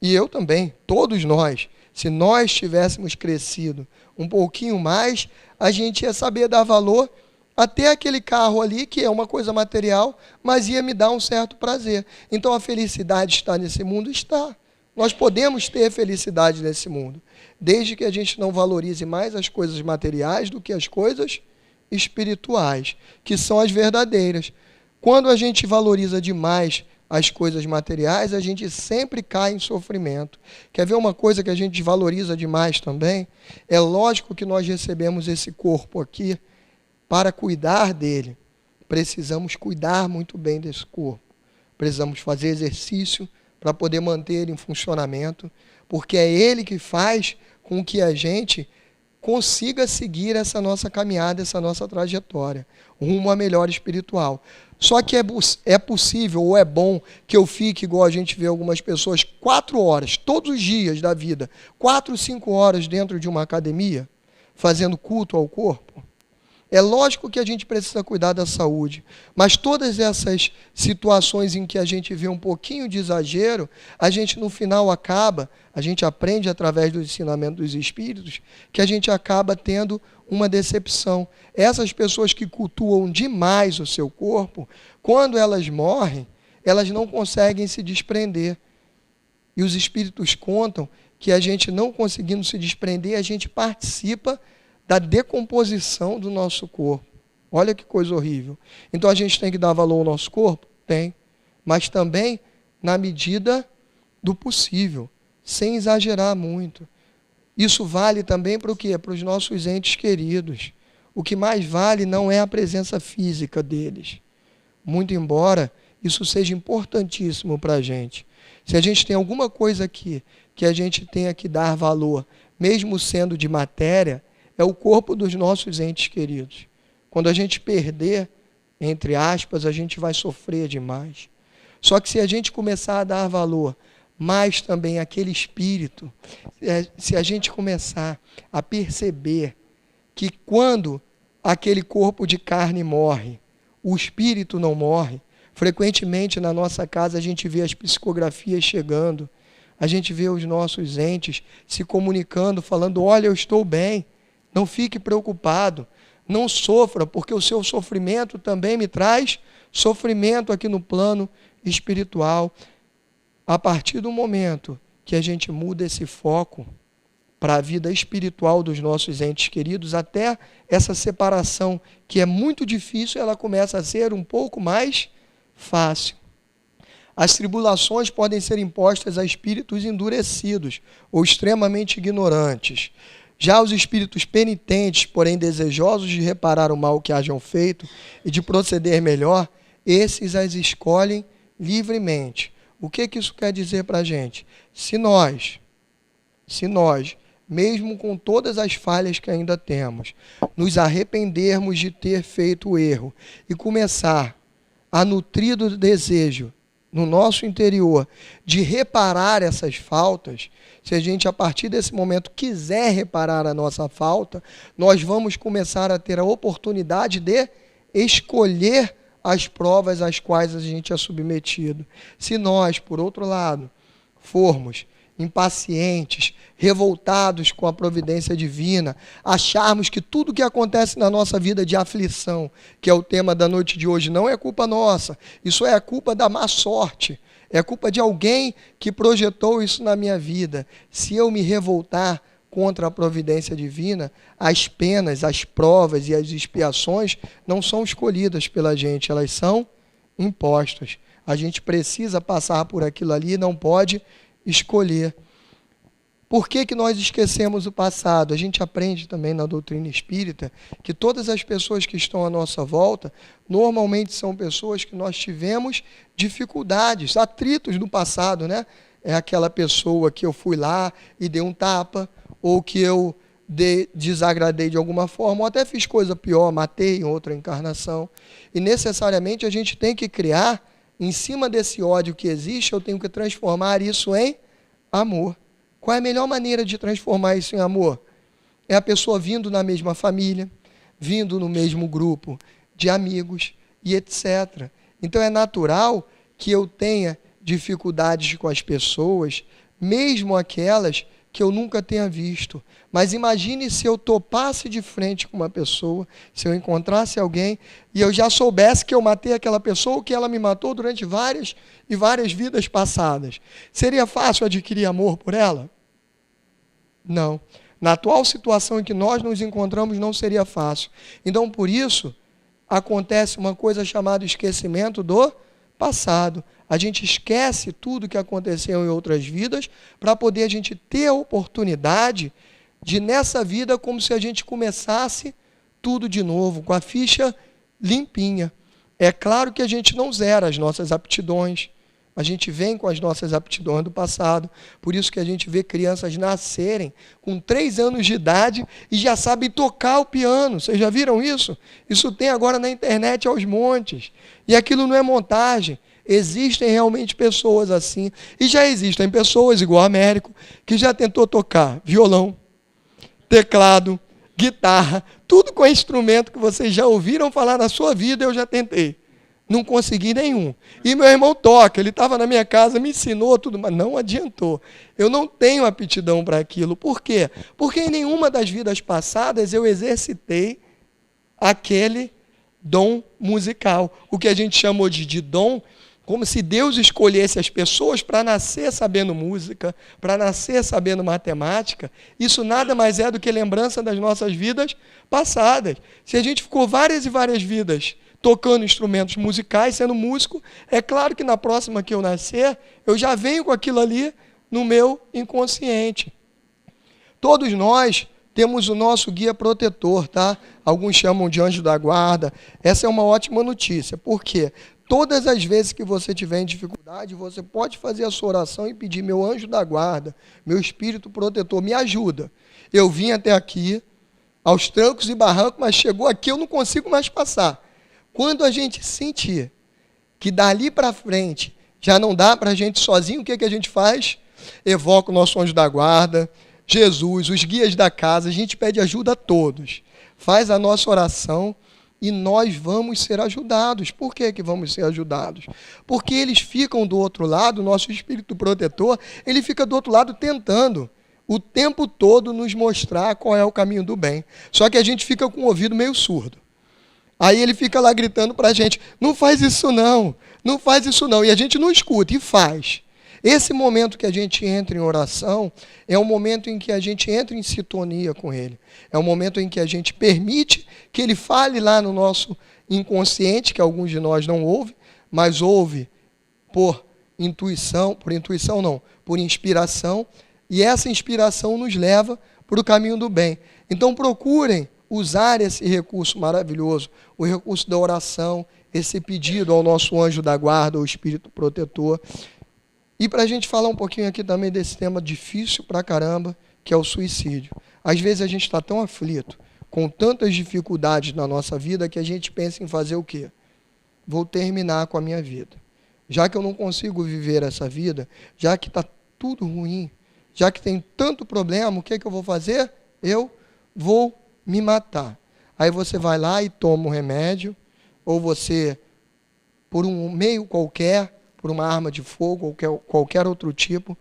e eu também, todos nós, se nós tivéssemos crescido um pouquinho mais, a gente ia saber dar valor até aquele carro ali, que é uma coisa material, mas ia me dar um certo prazer. Então a felicidade está nesse mundo? Está. Nós podemos ter felicidade nesse mundo, desde que a gente não valorize mais as coisas materiais do que as coisas espirituais, que são as verdadeiras. Quando a gente valoriza demais as coisas materiais, a gente sempre cai em sofrimento. Quer ver uma coisa que a gente valoriza demais também? É lógico que nós recebemos esse corpo aqui para cuidar dele. Precisamos cuidar muito bem desse corpo. Precisamos fazer exercício para poder manter ele em funcionamento, porque é ele que faz com que a gente consiga seguir essa nossa caminhada, essa nossa trajetória, rumo a melhor espiritual. Só que é possível ou é bom que eu fique, igual a gente vê algumas pessoas, 4 horas, todos os dias da vida, 4, 5 horas dentro de uma academia, fazendo culto ao corpo? É lógico que a gente precisa cuidar da saúde, mas todas essas situações em que a gente vê um pouquinho de exagero, a gente no final a gente aprende através do ensinamento dos Espíritos, que a gente acaba tendo uma decepção. Essas pessoas que cultuam demais o seu corpo, quando elas morrem, elas não conseguem se desprender. E os Espíritos contam que a gente não conseguindo se desprender, a gente participa da decomposição do nosso corpo. Olha que coisa horrível. Então a gente tem que dar valor ao nosso corpo? Tem. Mas também na medida do possível, sem exagerar muito. Isso vale também para o quê? Para os nossos entes queridos. O que mais vale não é a presença física deles. Muito embora isso seja importantíssimo para a gente. Se a gente tem alguma coisa aqui que a gente tenha que dar valor, mesmo sendo de matéria, é o corpo dos nossos entes queridos. Quando a gente perder, entre aspas, a gente vai sofrer demais. Só que se a gente começar a dar valor, mas também aquele espírito, se a gente começar a perceber que quando aquele corpo de carne morre, o espírito não morre, frequentemente na nossa casa a gente vê as psicografias chegando, a gente vê os nossos entes se comunicando, falando, olha, eu estou bem, não fique preocupado, não sofra, porque o seu sofrimento também me traz sofrimento aqui no plano espiritual. A partir do momento que a gente muda esse foco para a vida espiritual dos nossos entes queridos, até essa separação, que é muito difícil, ela começa a ser um pouco mais fácil. As tribulações podem ser impostas a espíritos endurecidos ou extremamente ignorantes. Já os espíritos penitentes, porém desejosos de reparar o mal que hajam feito e de proceder melhor, esses as escolhem livremente. O que isso quer dizer para a gente? Se nós, mesmo com todas as falhas que ainda temos, nos arrependermos de ter feito o erro e começar a nutrir do desejo no nosso interior de reparar essas faltas, se a gente a partir desse momento quiser reparar a nossa falta, nós vamos começar a ter a oportunidade de escolher as provas às quais a gente é submetido. Se nós, por outro lado, formos impacientes, revoltados com a providência divina, acharmos que tudo que acontece na nossa vida de aflição, que é o tema da noite de hoje, não é culpa nossa, isso é a culpa da má sorte, é culpa de alguém que projetou isso na minha vida. Se eu me revoltar contra a providência divina, as penas, as provas e as expiações não são escolhidas pela gente, elas são impostas. A gente precisa passar por aquilo ali, não pode escolher. Por que nós esquecemos o passado? A gente aprende também na doutrina espírita que todas as pessoas que estão à nossa volta, normalmente são pessoas que nós tivemos dificuldades, atritos no passado, né? É aquela pessoa que eu fui lá e dei um tapa, ou que eu desagradei de alguma forma, ou até fiz coisa pior, matei em outra encarnação. E necessariamente a gente tem que criar, em cima desse ódio que existe, eu tenho que transformar isso em amor. Qual é a melhor maneira de transformar isso em amor? É a pessoa vindo na mesma família, vindo no mesmo grupo de amigos e etc. Então é natural que eu tenha dificuldades com as pessoas, mesmo aquelas que eu nunca tenha visto. Mas imagine se eu topasse de frente com uma pessoa, se eu encontrasse alguém e eu já soubesse que eu matei aquela pessoa ou que ela me matou durante várias e várias vidas passadas. Seria fácil adquirir amor por ela? Não. Na atual situação em que nós nos encontramos, não seria fácil. Então, por isso, acontece uma coisa chamada esquecimento do passado. A gente esquece tudo que aconteceu em outras vidas para poder a gente ter a oportunidade de, nessa vida, como se a gente começasse tudo de novo, com a ficha limpinha. É claro que a gente não zera as nossas aptidões, A gente vem com as nossas aptidões do passado. Por isso que a gente vê crianças nascerem com 3 anos de idade e já sabem tocar o piano. Vocês já viram isso? Isso tem agora na internet aos montes. E aquilo não é montagem. Existem realmente pessoas assim. E já existem pessoas, igual a Américo, que já tentou tocar violão, teclado, guitarra, tudo com instrumento que vocês já ouviram falar na sua vida, eu já tentei. Não consegui nenhum. E meu irmão toca, ele estava na minha casa, me ensinou tudo, mas não adiantou. Eu não tenho aptidão para aquilo. Por quê? Porque em nenhuma das vidas passadas eu exercitei aquele dom musical. O que a gente chamou de dom, como se Deus escolhesse as pessoas para nascer sabendo música, para nascer sabendo matemática. Isso nada mais é do que lembrança das nossas vidas passadas. Se a gente ficou várias e várias vidas tocando instrumentos musicais, sendo músico, é claro que na próxima que eu nascer, eu já venho com aquilo ali no meu inconsciente. Todos nós temos o nosso guia protetor, tá? Alguns chamam de anjo da guarda. Essa é uma ótima notícia. Por quê? Todas as vezes que você tiver em dificuldade, você pode fazer a sua oração e pedir: meu anjo da guarda, meu espírito protetor, me ajuda. Eu vim até aqui, aos trancos e barrancos, mas chegou aqui, eu não consigo mais passar. Quando a gente sentir que dali para frente já não dá para a gente sozinho, o que a gente faz? Evoca o nosso anjo da guarda, Jesus, os guias da casa, a gente pede ajuda a todos. Faz a nossa oração e nós vamos ser ajudados. Por que vamos ser ajudados? Porque eles ficam do outro lado, o nosso espírito protetor, ele fica do outro lado tentando o tempo todo nos mostrar qual é o caminho do bem. Só que a gente fica com o ouvido meio surdo. Aí ele fica lá gritando para a gente: não faz isso não, não faz isso não. E a gente não escuta e faz. Esse momento que a gente entra em oração é um momento em que a gente entra em sintonia com Ele. É um momento em que a gente permite que Ele fale lá no nosso inconsciente, que alguns de nós não ouvem, mas ouve por intuição não, por inspiração. E essa inspiração nos leva para o caminho do bem. Então procurem usar esse recurso maravilhoso, o recurso da oração, esse pedido ao nosso anjo da guarda, ao espírito protetor. E para a gente falar um pouquinho aqui também desse tema difícil pra caramba, que é o suicídio. Às vezes a gente está tão aflito, com tantas dificuldades na nossa vida, que a gente pensa em fazer o quê? Vou terminar com a minha vida. Já que eu não consigo viver essa vida, já que está tudo ruim, já que tem tanto problema, o que eu vou fazer? Eu vou me matar. Aí você vai lá e toma um remédio, ou você, por um meio qualquer, por uma arma de fogo, ou qualquer outro tipo,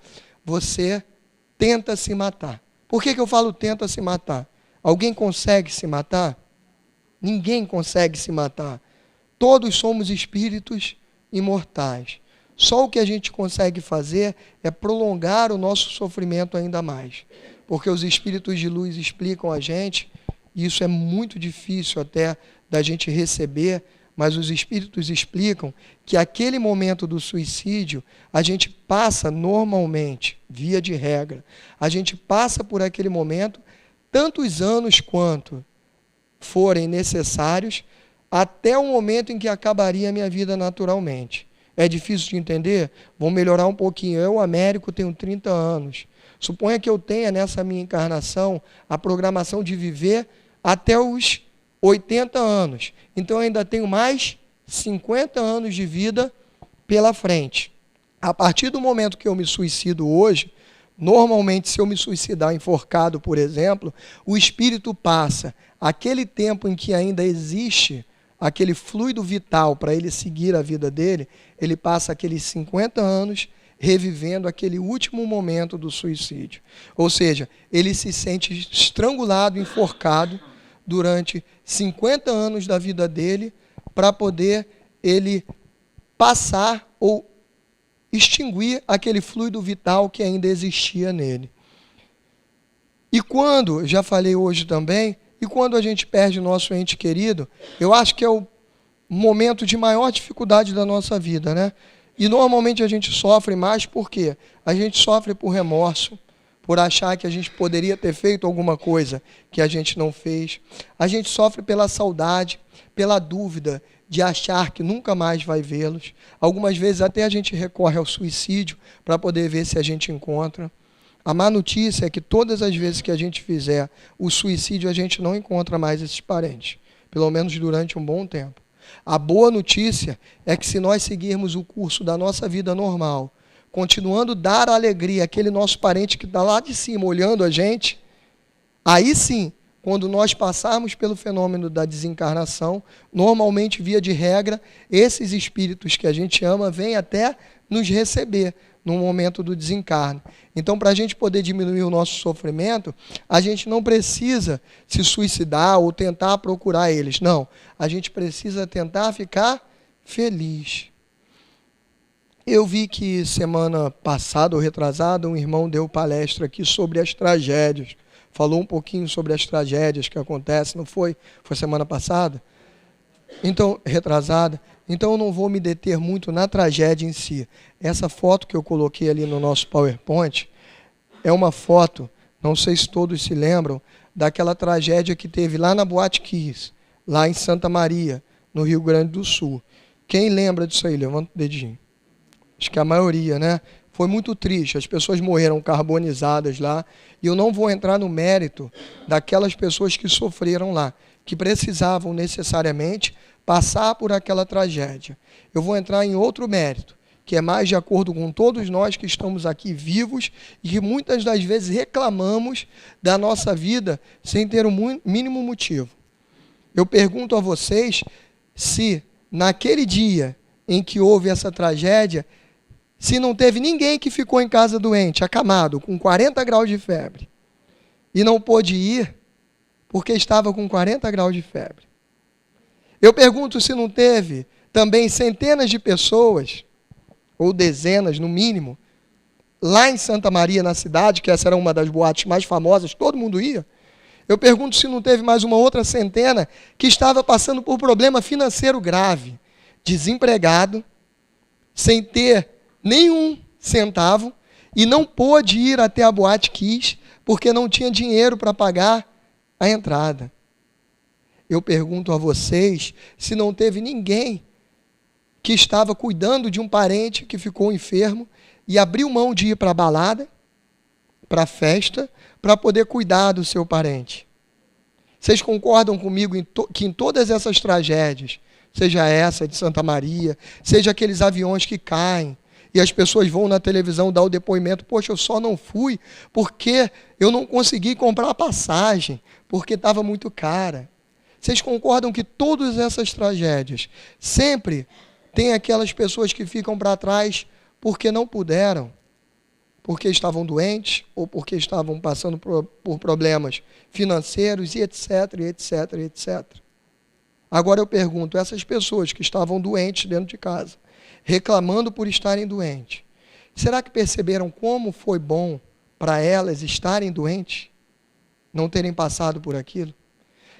você tenta se matar. Por que eu falo tenta se matar? Alguém consegue se matar? Ninguém consegue se matar. Todos somos espíritos imortais. Só o que a gente consegue fazer é prolongar o nosso sofrimento ainda mais. Porque os espíritos de luz explicam a gente, e isso é muito difícil até da gente receber, mas os espíritos explicam que aquele momento do suicídio, a gente passa normalmente, via de regra, a gente passa por aquele momento tantos anos quanto forem necessários, até o momento em que acabaria a minha vida naturalmente. É difícil de entender? Vou melhorar um pouquinho. Eu, Américo, tenho 30 anos. Suponha que eu tenha nessa minha encarnação a programação de viver até os 80 anos. Então eu ainda tenho mais 50 anos de vida pela frente. A partir do momento que eu me suicido hoje, normalmente se eu me suicidar enforcado, por exemplo, o espírito passa aquele tempo em que ainda existe aquele fluido vital para ele seguir a vida dele, ele passa aqueles 50 anos revivendo aquele último momento do suicídio. Ou seja, ele se sente estrangulado, enforcado durante 50 anos da vida dele para poder ele passar ou extinguir aquele fluido vital que ainda existia nele. E quando, já falei hoje também, e quando a gente perde nosso ente querido, eu acho que é o momento de maior dificuldade da nossa vida, né? E normalmente a gente sofre mais porque a gente sofre por remorso, por achar que a gente poderia ter feito alguma coisa que a gente não fez. A gente sofre pela saudade, pela dúvida de achar que nunca mais vai vê-los. Algumas vezes até a gente recorre ao suicídio para poder ver se a gente encontra. A má notícia é que todas as vezes que a gente fizer o suicídio, a gente não encontra mais esses parentes, pelo menos durante um bom tempo. A boa notícia é que se nós seguirmos o curso da nossa vida normal, continuando a dar alegria àquele nosso parente que está lá de cima olhando a gente, aí sim, quando nós passarmos pelo fenômeno da desencarnação, normalmente, via de regra, esses espíritos que a gente ama vêm até nos receber no momento do desencarne. Então, para a gente poder diminuir o nosso sofrimento, a gente não precisa se suicidar ou tentar procurar eles. Não, a gente precisa tentar ficar feliz. Eu vi que semana passada ou retrasada, um irmão deu palestra aqui sobre as tragédias. Falou um pouquinho sobre as tragédias que acontecem, não foi? Foi semana passada? Então, retrasada. Então, eu não vou me deter muito na tragédia em si. Essa foto que eu coloquei ali no nosso PowerPoint é uma foto, não sei se todos se lembram, daquela tragédia que teve lá na Boate Kiss, lá em Santa Maria, no Rio Grande do Sul. Quem lembra disso aí? Levanta o dedinho. Acho que a maioria, né? Foi muito triste, as pessoas morreram carbonizadas lá, e eu não vou entrar no mérito daquelas pessoas que sofreram lá, que precisavam necessariamente passar por aquela tragédia. Eu vou entrar em outro mérito, que é mais de acordo com todos nós que estamos aqui vivos e que muitas das vezes reclamamos da nossa vida sem ter um mínimo motivo. Eu pergunto a vocês se naquele dia em que houve essa tragédia, se não teve ninguém que ficou em casa doente, acamado, com 40 graus de febre, e não pôde ir porque estava com 40 graus de febre. Eu pergunto se não teve também centenas de pessoas, ou dezenas no mínimo, lá em Santa Maria, na cidade, que essa era uma das boates mais famosas, todo mundo ia. Eu pergunto se não teve mais uma outra centena que estava passando por problema financeiro grave, desempregado, sem ter nenhum centavo, e não pôde ir até a Boate Kiss porque não tinha dinheiro para pagar a entrada. Eu pergunto a vocês se não teve ninguém que estava cuidando de um parente que ficou enfermo e abriu mão de ir para a balada, para a festa, para poder cuidar do seu parente. Vocês concordam comigo que em todas essas tragédias, seja essa de Santa Maria, seja aqueles aviões que caem, e as pessoas vão na televisão dar o depoimento, poxa, eu só não fui porque eu não consegui comprar a passagem, porque estava muito cara. Vocês concordam que todas essas tragédias sempre tem aquelas pessoas que ficam para trás porque não puderam, porque estavam doentes ou porque estavam passando por problemas financeiros e etc, etc, etc. Agora eu pergunto, essas pessoas que estavam doentes dentro de casa, reclamando por estarem doentes, será que perceberam como foi bom para elas estarem doentes? Não terem passado por aquilo?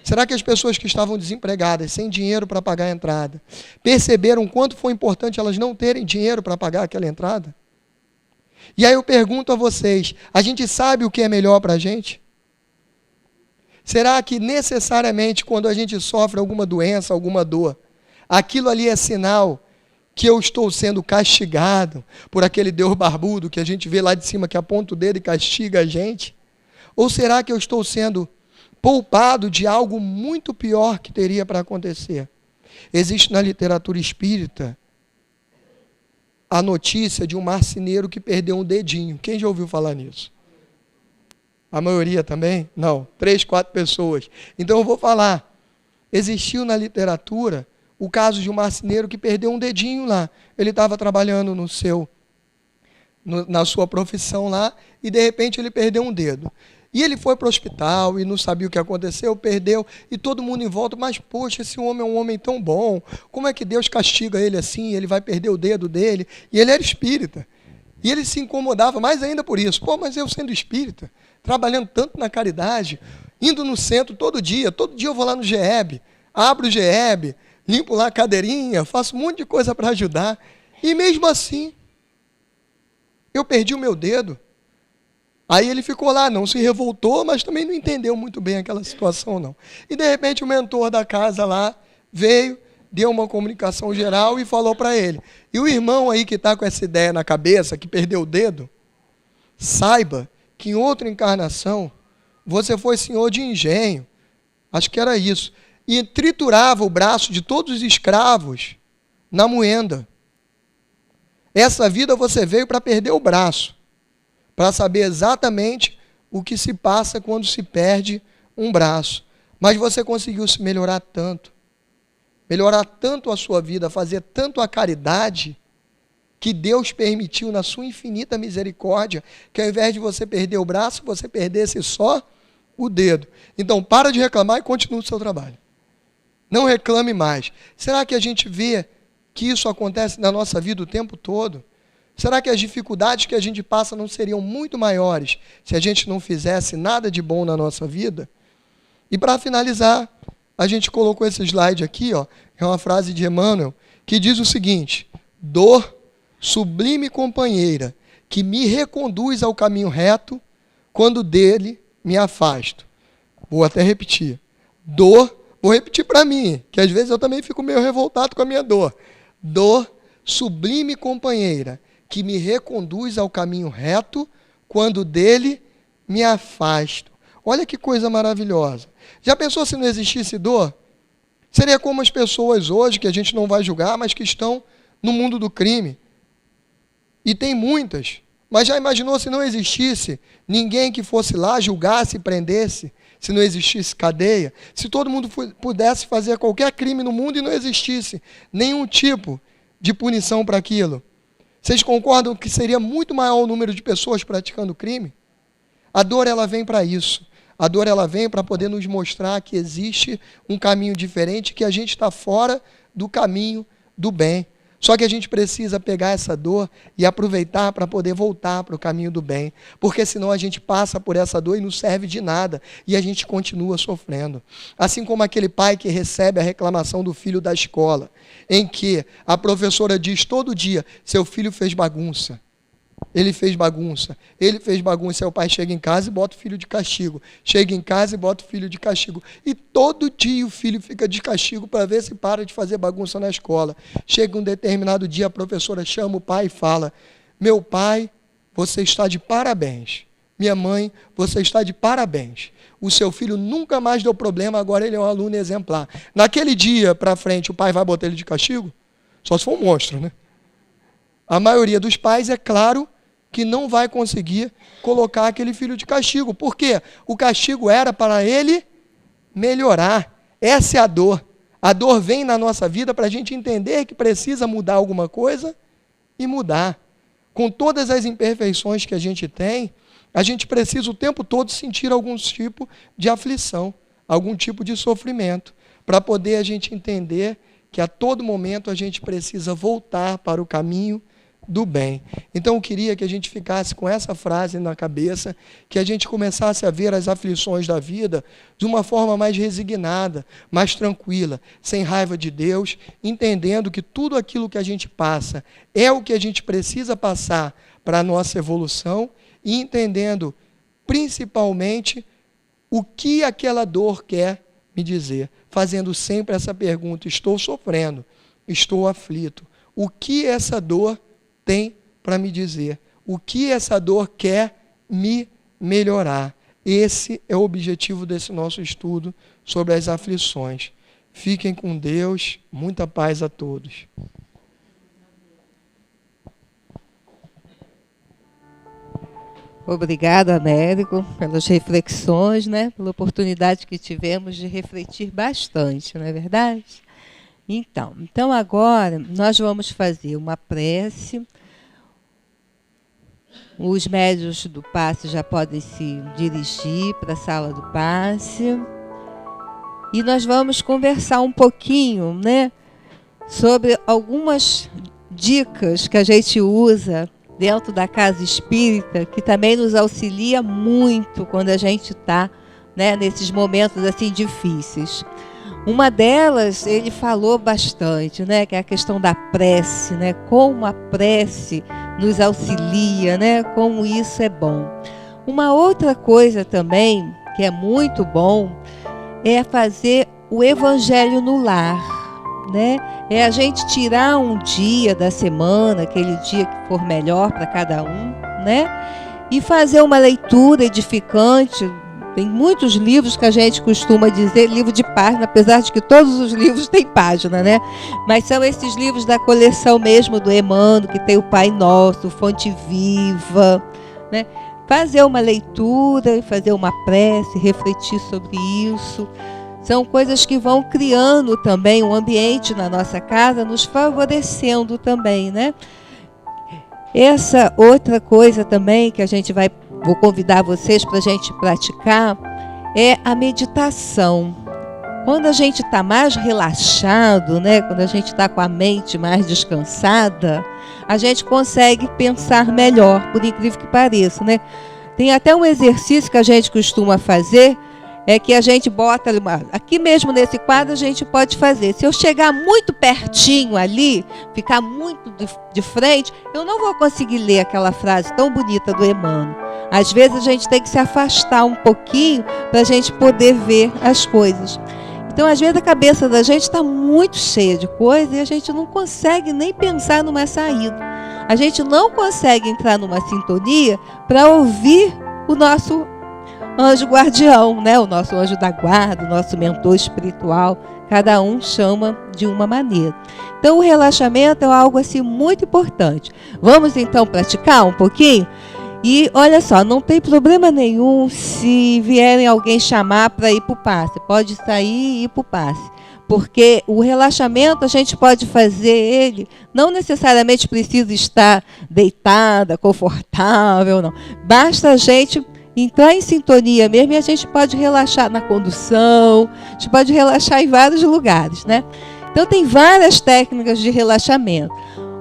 Será que as pessoas que estavam desempregadas, sem dinheiro para pagar a entrada, perceberam quanto foi importante elas não terem dinheiro para pagar aquela entrada? E aí eu pergunto a vocês, a gente sabe o que é melhor para a gente? Será que necessariamente quando a gente sofre alguma doença, alguma dor, aquilo ali é sinal que eu estou sendo castigado por aquele Deus barbudo que a gente vê lá de cima que aponta o dedo e castiga a gente? Ou será que eu estou sendo poupado de algo muito pior que teria para acontecer? Existe na literatura espírita a notícia de um marceneiro que perdeu um dedinho. Quem já ouviu falar nisso? A maioria também? Não, 3, 4 pessoas. Então eu vou falar. Existiu na literatura o caso de um marceneiro que perdeu um dedinho lá. Ele estava trabalhando na sua profissão lá e de repente ele perdeu um dedo. E ele foi para o hospital e não sabia o que aconteceu, perdeu, e todo mundo em volta, mas poxa, esse homem é um homem tão bom, como é que Deus castiga ele assim, ele vai perder o dedo dele? E ele era espírita. E ele se incomodava mais ainda por isso. Pô, mas eu sendo espírita, trabalhando tanto na caridade, indo no centro todo dia eu vou lá no GEB, abro o GEB, limpo lá a cadeirinha, faço um monte de coisa para ajudar, e mesmo assim, eu perdi o meu dedo. Aí ele ficou lá, não se revoltou, mas também não entendeu muito bem aquela situação, não. E de repente o mentor da casa lá veio, deu uma comunicação geral e falou para ele. E o irmão aí que está com essa ideia na cabeça, que perdeu o dedo, saiba que em outra encarnação você foi senhor de engenho, acho que era isso, e triturava o braço de todos os escravos na moenda. Essa vida você veio para perder o braço, para saber exatamente o que se passa quando se perde um braço. Mas você conseguiu se melhorar tanto a sua vida, fazer tanto a caridade, que Deus permitiu na sua infinita misericórdia, que ao invés de você perder o braço, você perdesse só o dedo. Então, para de reclamar e continue o seu trabalho. Não reclame mais. Será que a gente vê que isso acontece na nossa vida o tempo todo? Será que as dificuldades que a gente passa não seriam muito maiores se a gente não fizesse nada de bom na nossa vida? E para finalizar, a gente colocou esse slide aqui, ó, é uma frase de Emmanuel, que diz o seguinte: dor, sublime companheira, que me reconduz ao caminho reto, quando dele me afasto. Vou até repetir. Dor, vou repetir para mim, que às vezes eu também fico meio revoltado com a minha dor. Dor, sublime companheira, que me reconduz ao caminho reto, quando dele me afasto. Olha que coisa maravilhosa. Já pensou se não existisse dor? Seria como as pessoas hoje, que a gente não vai julgar, mas que estão no mundo do crime. E tem muitas. Mas já imaginou se não existisse ninguém que fosse lá, julgasse e prendesse? Se não existisse cadeia? Se todo mundo pudesse fazer qualquer crime no mundo e não existisse nenhum tipo de punição para aquilo? Vocês concordam que seria muito maior o número de pessoas praticando crime? A dor, ela vem para isso. A dor, ela vem para poder nos mostrar que existe um caminho diferente, que a gente está fora do caminho do bem. Só que a gente precisa pegar essa dor e aproveitar para poder voltar para o caminho do bem. Porque senão a gente passa por essa dor e não serve de nada. E a gente continua sofrendo. Assim como aquele pai que recebe a reclamação do filho da escola, em que a professora diz todo dia: seu filho fez bagunça. Ele fez bagunça. Ele fez bagunça. Aí o pai chega em casa e bota o filho de castigo. Chega em casa e bota o filho de castigo. E todo dia o filho fica de castigo para ver se para de fazer bagunça na escola. Chega um determinado dia, a professora chama o pai e fala: meu pai, você está de parabéns. Minha mãe, você está de parabéns. O seu filho nunca mais deu problema, agora ele é um aluno exemplar. Naquele dia para frente, o pai vai botar ele de castigo? Só se for um monstro, né? A maioria dos pais, é claro, que não vai conseguir colocar aquele filho de castigo. Por quê? O castigo era para ele melhorar. Essa é a dor. A dor vem na nossa vida para a gente entender que precisa mudar alguma coisa e mudar. Com todas as imperfeições que a gente tem, a gente precisa o tempo todo sentir algum tipo de aflição, algum tipo de sofrimento, para poder a gente entender que a todo momento a gente precisa voltar para o caminho do bem. Então eu queria que a gente ficasse com essa frase na cabeça, que a gente começasse a ver as aflições da vida de uma forma mais resignada, mais tranquila, sem raiva de Deus, entendendo que tudo aquilo que a gente passa é o que a gente precisa passar para a nossa evolução, e entendendo principalmente o que aquela dor quer me dizer, fazendo sempre essa pergunta: estou sofrendo, estou aflito, o que essa dor tem para me dizer? O que essa dor quer me melhorar? Esse é o objetivo desse nosso estudo sobre as aflições. Fiquem com Deus, muita paz a todos. Obrigada, Américo, pelas reflexões, né? Pela oportunidade que tivemos de refletir bastante, não é verdade? Então agora nós vamos fazer uma prece. Os médiuns do passe já podem se dirigir para a sala do passe. E nós vamos conversar um pouquinho, né, sobre algumas dicas que a gente usa dentro da casa espírita, que também nos auxilia muito quando a gente está, né, nesses momentos assim difíceis. Uma delas, ele falou bastante, né, que é a questão da prece, né, como a prece nos auxilia, né, como isso é bom. Uma outra coisa também, que é muito bom, é fazer o evangelho no lar, né? É a gente tirar um dia da semana, aquele dia que for melhor para cada um, né? E fazer uma leitura edificante. Tem muitos livros que a gente costuma dizer, livro de página, apesar de que todos os livros têm página, né? Mas são esses livros da coleção mesmo do Emmanuel, que tem o Pai Nosso, Fonte Viva, né? Fazer uma leitura, fazer uma prece, refletir sobre isso. São coisas que vão criando também um ambiente na nossa casa, nos favorecendo também, né? Essa outra coisa também que vou convidar vocês para a gente praticar, é a meditação. Quando a gente está mais relaxado, né? Quando a gente está com a mente mais descansada, a gente consegue pensar melhor, por incrível que pareça, né? Tem até um exercício que a gente costuma fazer, é que a gente bota aqui mesmo nesse quadro, a gente pode fazer. Se eu chegar muito pertinho ali, ficar muito de frente, eu não vou conseguir ler aquela frase tão bonita do Emmanuel. Às vezes a gente tem que se afastar um pouquinho para a gente poder ver as coisas. Então, às vezes a cabeça da gente está muito cheia de coisa e a gente não consegue nem pensar numa saída. A gente não consegue entrar numa sintonia para ouvir o nosso anjo guardião, né? O nosso anjo da guarda, o nosso mentor espiritual. Cada um chama de uma maneira. Então, o relaxamento é algo assim muito importante. Vamos então praticar um pouquinho? E olha só, não tem problema nenhum se vierem alguém chamar para ir para o passe. Pode sair e ir para o passe. Porque o relaxamento a gente pode fazer ele, não necessariamente precisa estar deitada, confortável, não. Basta a gente entrar em sintonia mesmo e a gente pode relaxar na condução, a gente pode relaxar em vários lugares, né? Então tem várias técnicas de relaxamento.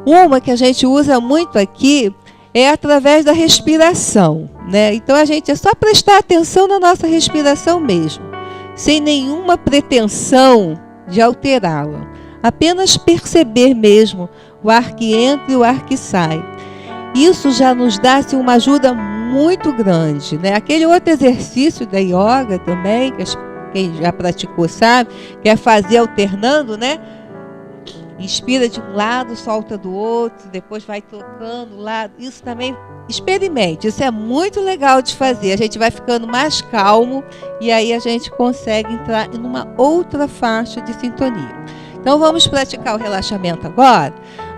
Uma que a gente usa muito aqui é através da respiração, né? Então a gente é só prestar atenção na nossa respiração mesmo, sem nenhuma pretensão de alterá-la. Apenas perceber mesmo o ar que entra e o ar que sai. Isso já nos dá assim, uma ajuda muito grande, né? Aquele outro exercício da yoga também, que quem já praticou sabe, que é fazer alternando, né? Inspira de um lado, solta do outro, depois vai trocando o lado. Isso também, experimente, isso é muito legal de fazer. A gente vai ficando mais calmo e aí a gente consegue entrar em uma outra faixa de sintonia. Então vamos praticar o relaxamento agora?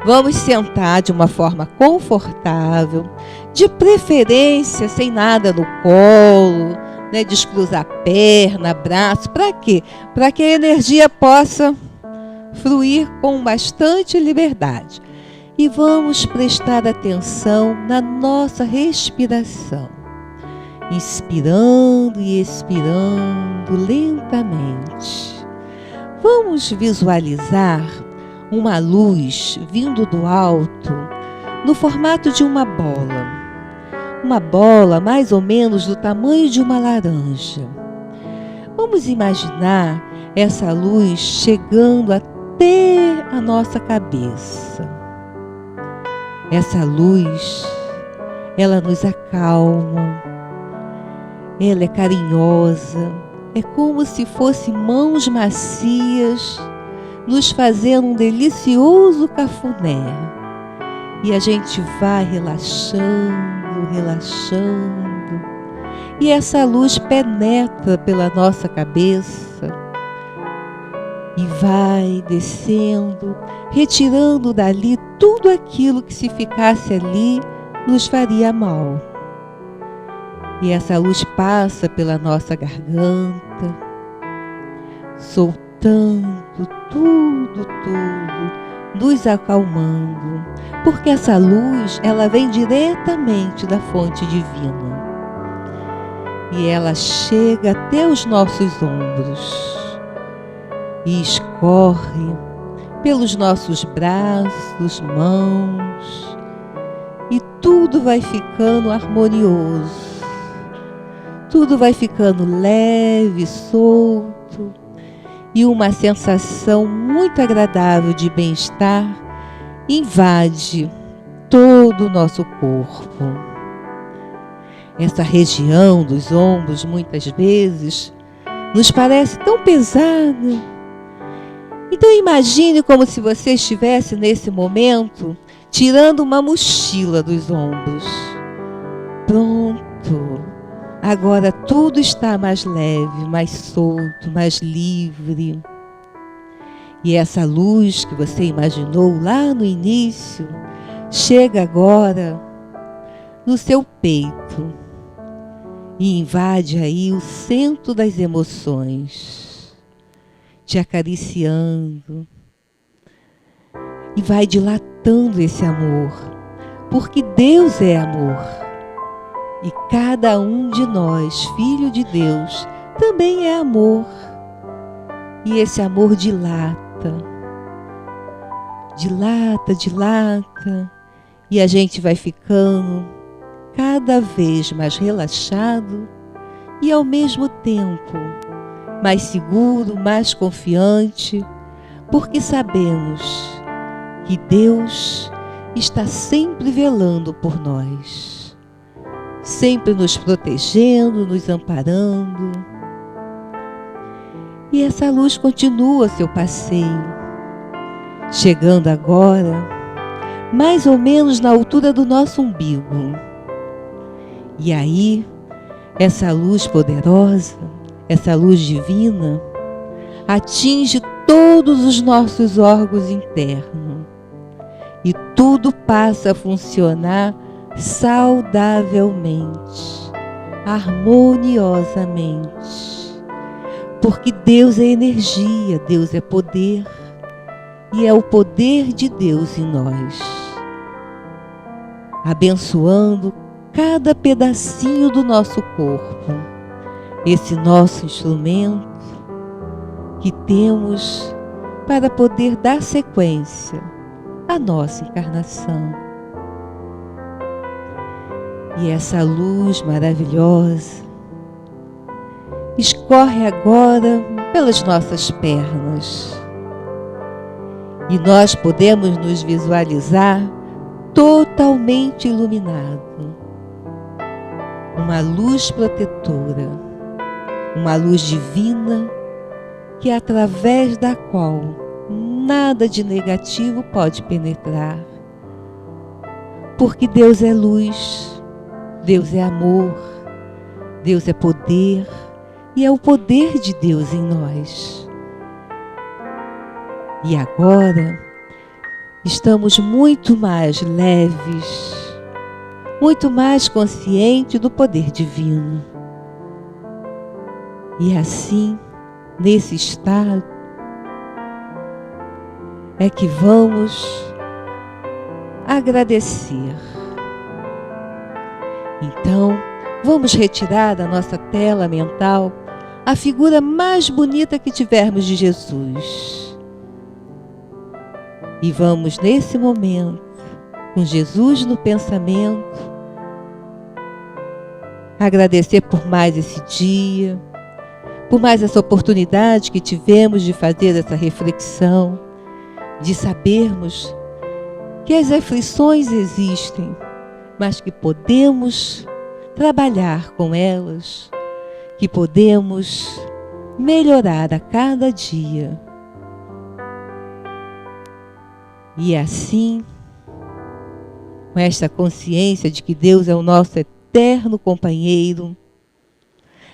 Vamos sentar de uma forma confortável, de preferência sem nada no colo, né? Descruzar perna, braço. Para quê? Para que a energia possa fluir com bastante liberdade. E vamos prestar atenção na nossa respiração. Inspirando e expirando lentamente. Vamos visualizar uma luz vindo do alto no formato de uma bola. Uma bola mais ou menos do tamanho de uma laranja. Vamos imaginar essa luz chegando até a nossa cabeça. Essa luz, ela nos acalma, ela é carinhosa, é como se fossem mãos macias nos fazendo um delicioso cafuné. E a gente vai relaxando, relaxando. E essa luz penetra pela nossa cabeça e vai descendo, retirando dali tudo aquilo que, se ficasse ali, nos faria mal. E essa luz passa pela nossa garganta, soltando tudo, nos acalmando, porque essa luz, ela vem diretamente da fonte divina e ela chega até os nossos ombros e escorre pelos nossos braços, mãos, e tudo vai ficando harmonioso, tudo vai ficando leve, solto, e uma sensação muito agradável de bem-estar invade todo o nosso corpo. Essa região dos ombros, muitas vezes, nos parece tão pesada, Então imagine como se você estivesse nesse momento tirando uma mochila dos ombros. Pronto. Agora tudo está mais leve, mais solto, mais livre. E essa luz que você imaginou lá no início chega agora no seu peito e invade aí o centro das emoções, te acariciando e vai dilatando esse amor, porque Deus é amor e cada um de nós, filho de Deus, também é amor. E esse amor dilata, e a gente vai ficando cada vez mais relaxado e ao mesmo tempo mais seguro, mais confiante, porque sabemos que Deus está sempre velando por nós, sempre nos protegendo, nos amparando. E essa luz continua seu passeio, chegando agora mais ou menos na altura do nosso umbigo. E aí, essa luz poderosa, essa luz divina, atinge todos os nossos órgãos internos e tudo passa a funcionar saudavelmente, harmoniosamente. Porque Deus é energia, Deus é poder, e é o poder de Deus em nós, abençoando cada pedacinho do nosso corpo, esse nosso instrumento que temos para poder dar sequência à nossa encarnação. E essa luz maravilhosa escorre agora pelas nossas pernas. E nós podemos nos visualizar totalmente iluminado. Uma luz protetora, uma luz divina que através da qual nada de negativo pode penetrar. Porque Deus é luz, Deus é amor, Deus é poder. E é o poder de Deus em nós. E agora estamos muito mais leves, muito mais conscientes do poder divino. E assim, nesse estado, é que vamos agradecer. Então, vamos retirar da nossa tela mental a figura mais bonita que tivermos de Jesus. E vamos, nesse momento, com Jesus no pensamento, agradecer por mais esse dia, por mais essa oportunidade que tivemos de fazer essa reflexão, de sabermos que as aflições existem, mas que podemos trabalhar com elas, que podemos melhorar a cada dia. E assim, com esta consciência de que Deus é o nosso eterno companheiro,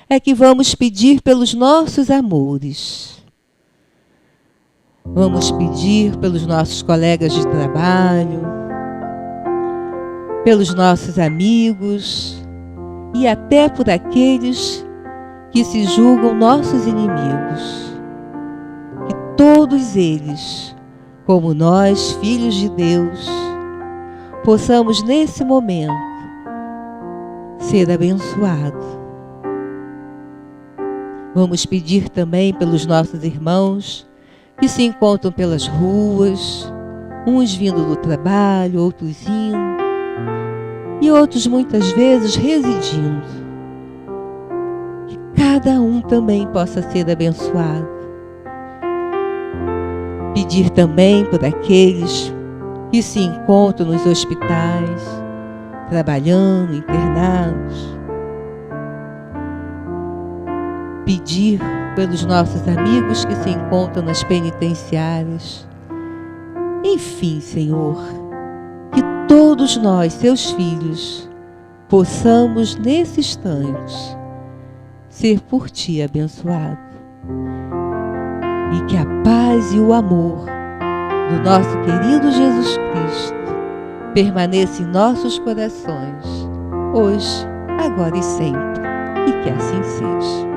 é que vamos pedir pelos nossos amores. Vamos pedir pelos nossos colegas de trabalho, pelos nossos amigos e até por aqueles que se julgam nossos inimigos. Que todos eles, como nós, filhos de Deus, possamos nesse momento ser abençoados. Vamos pedir também pelos nossos irmãos que se encontram pelas ruas, uns vindo do trabalho, outros indo, e outros muitas vezes residindo. Que cada um também possa ser abençoado. Pedir também por aqueles que se encontram nos hospitais, trabalhando, internados. pedir pelos nossos amigos que se encontram nas penitenciárias. Enfim, Senhor, que todos nós, seus filhos, possamos nesse instante ser por Ti abençoados. E que a paz e o amor do nosso querido Jesus Cristo permaneça em nossos corações, hoje, agora e sempre. E que assim seja.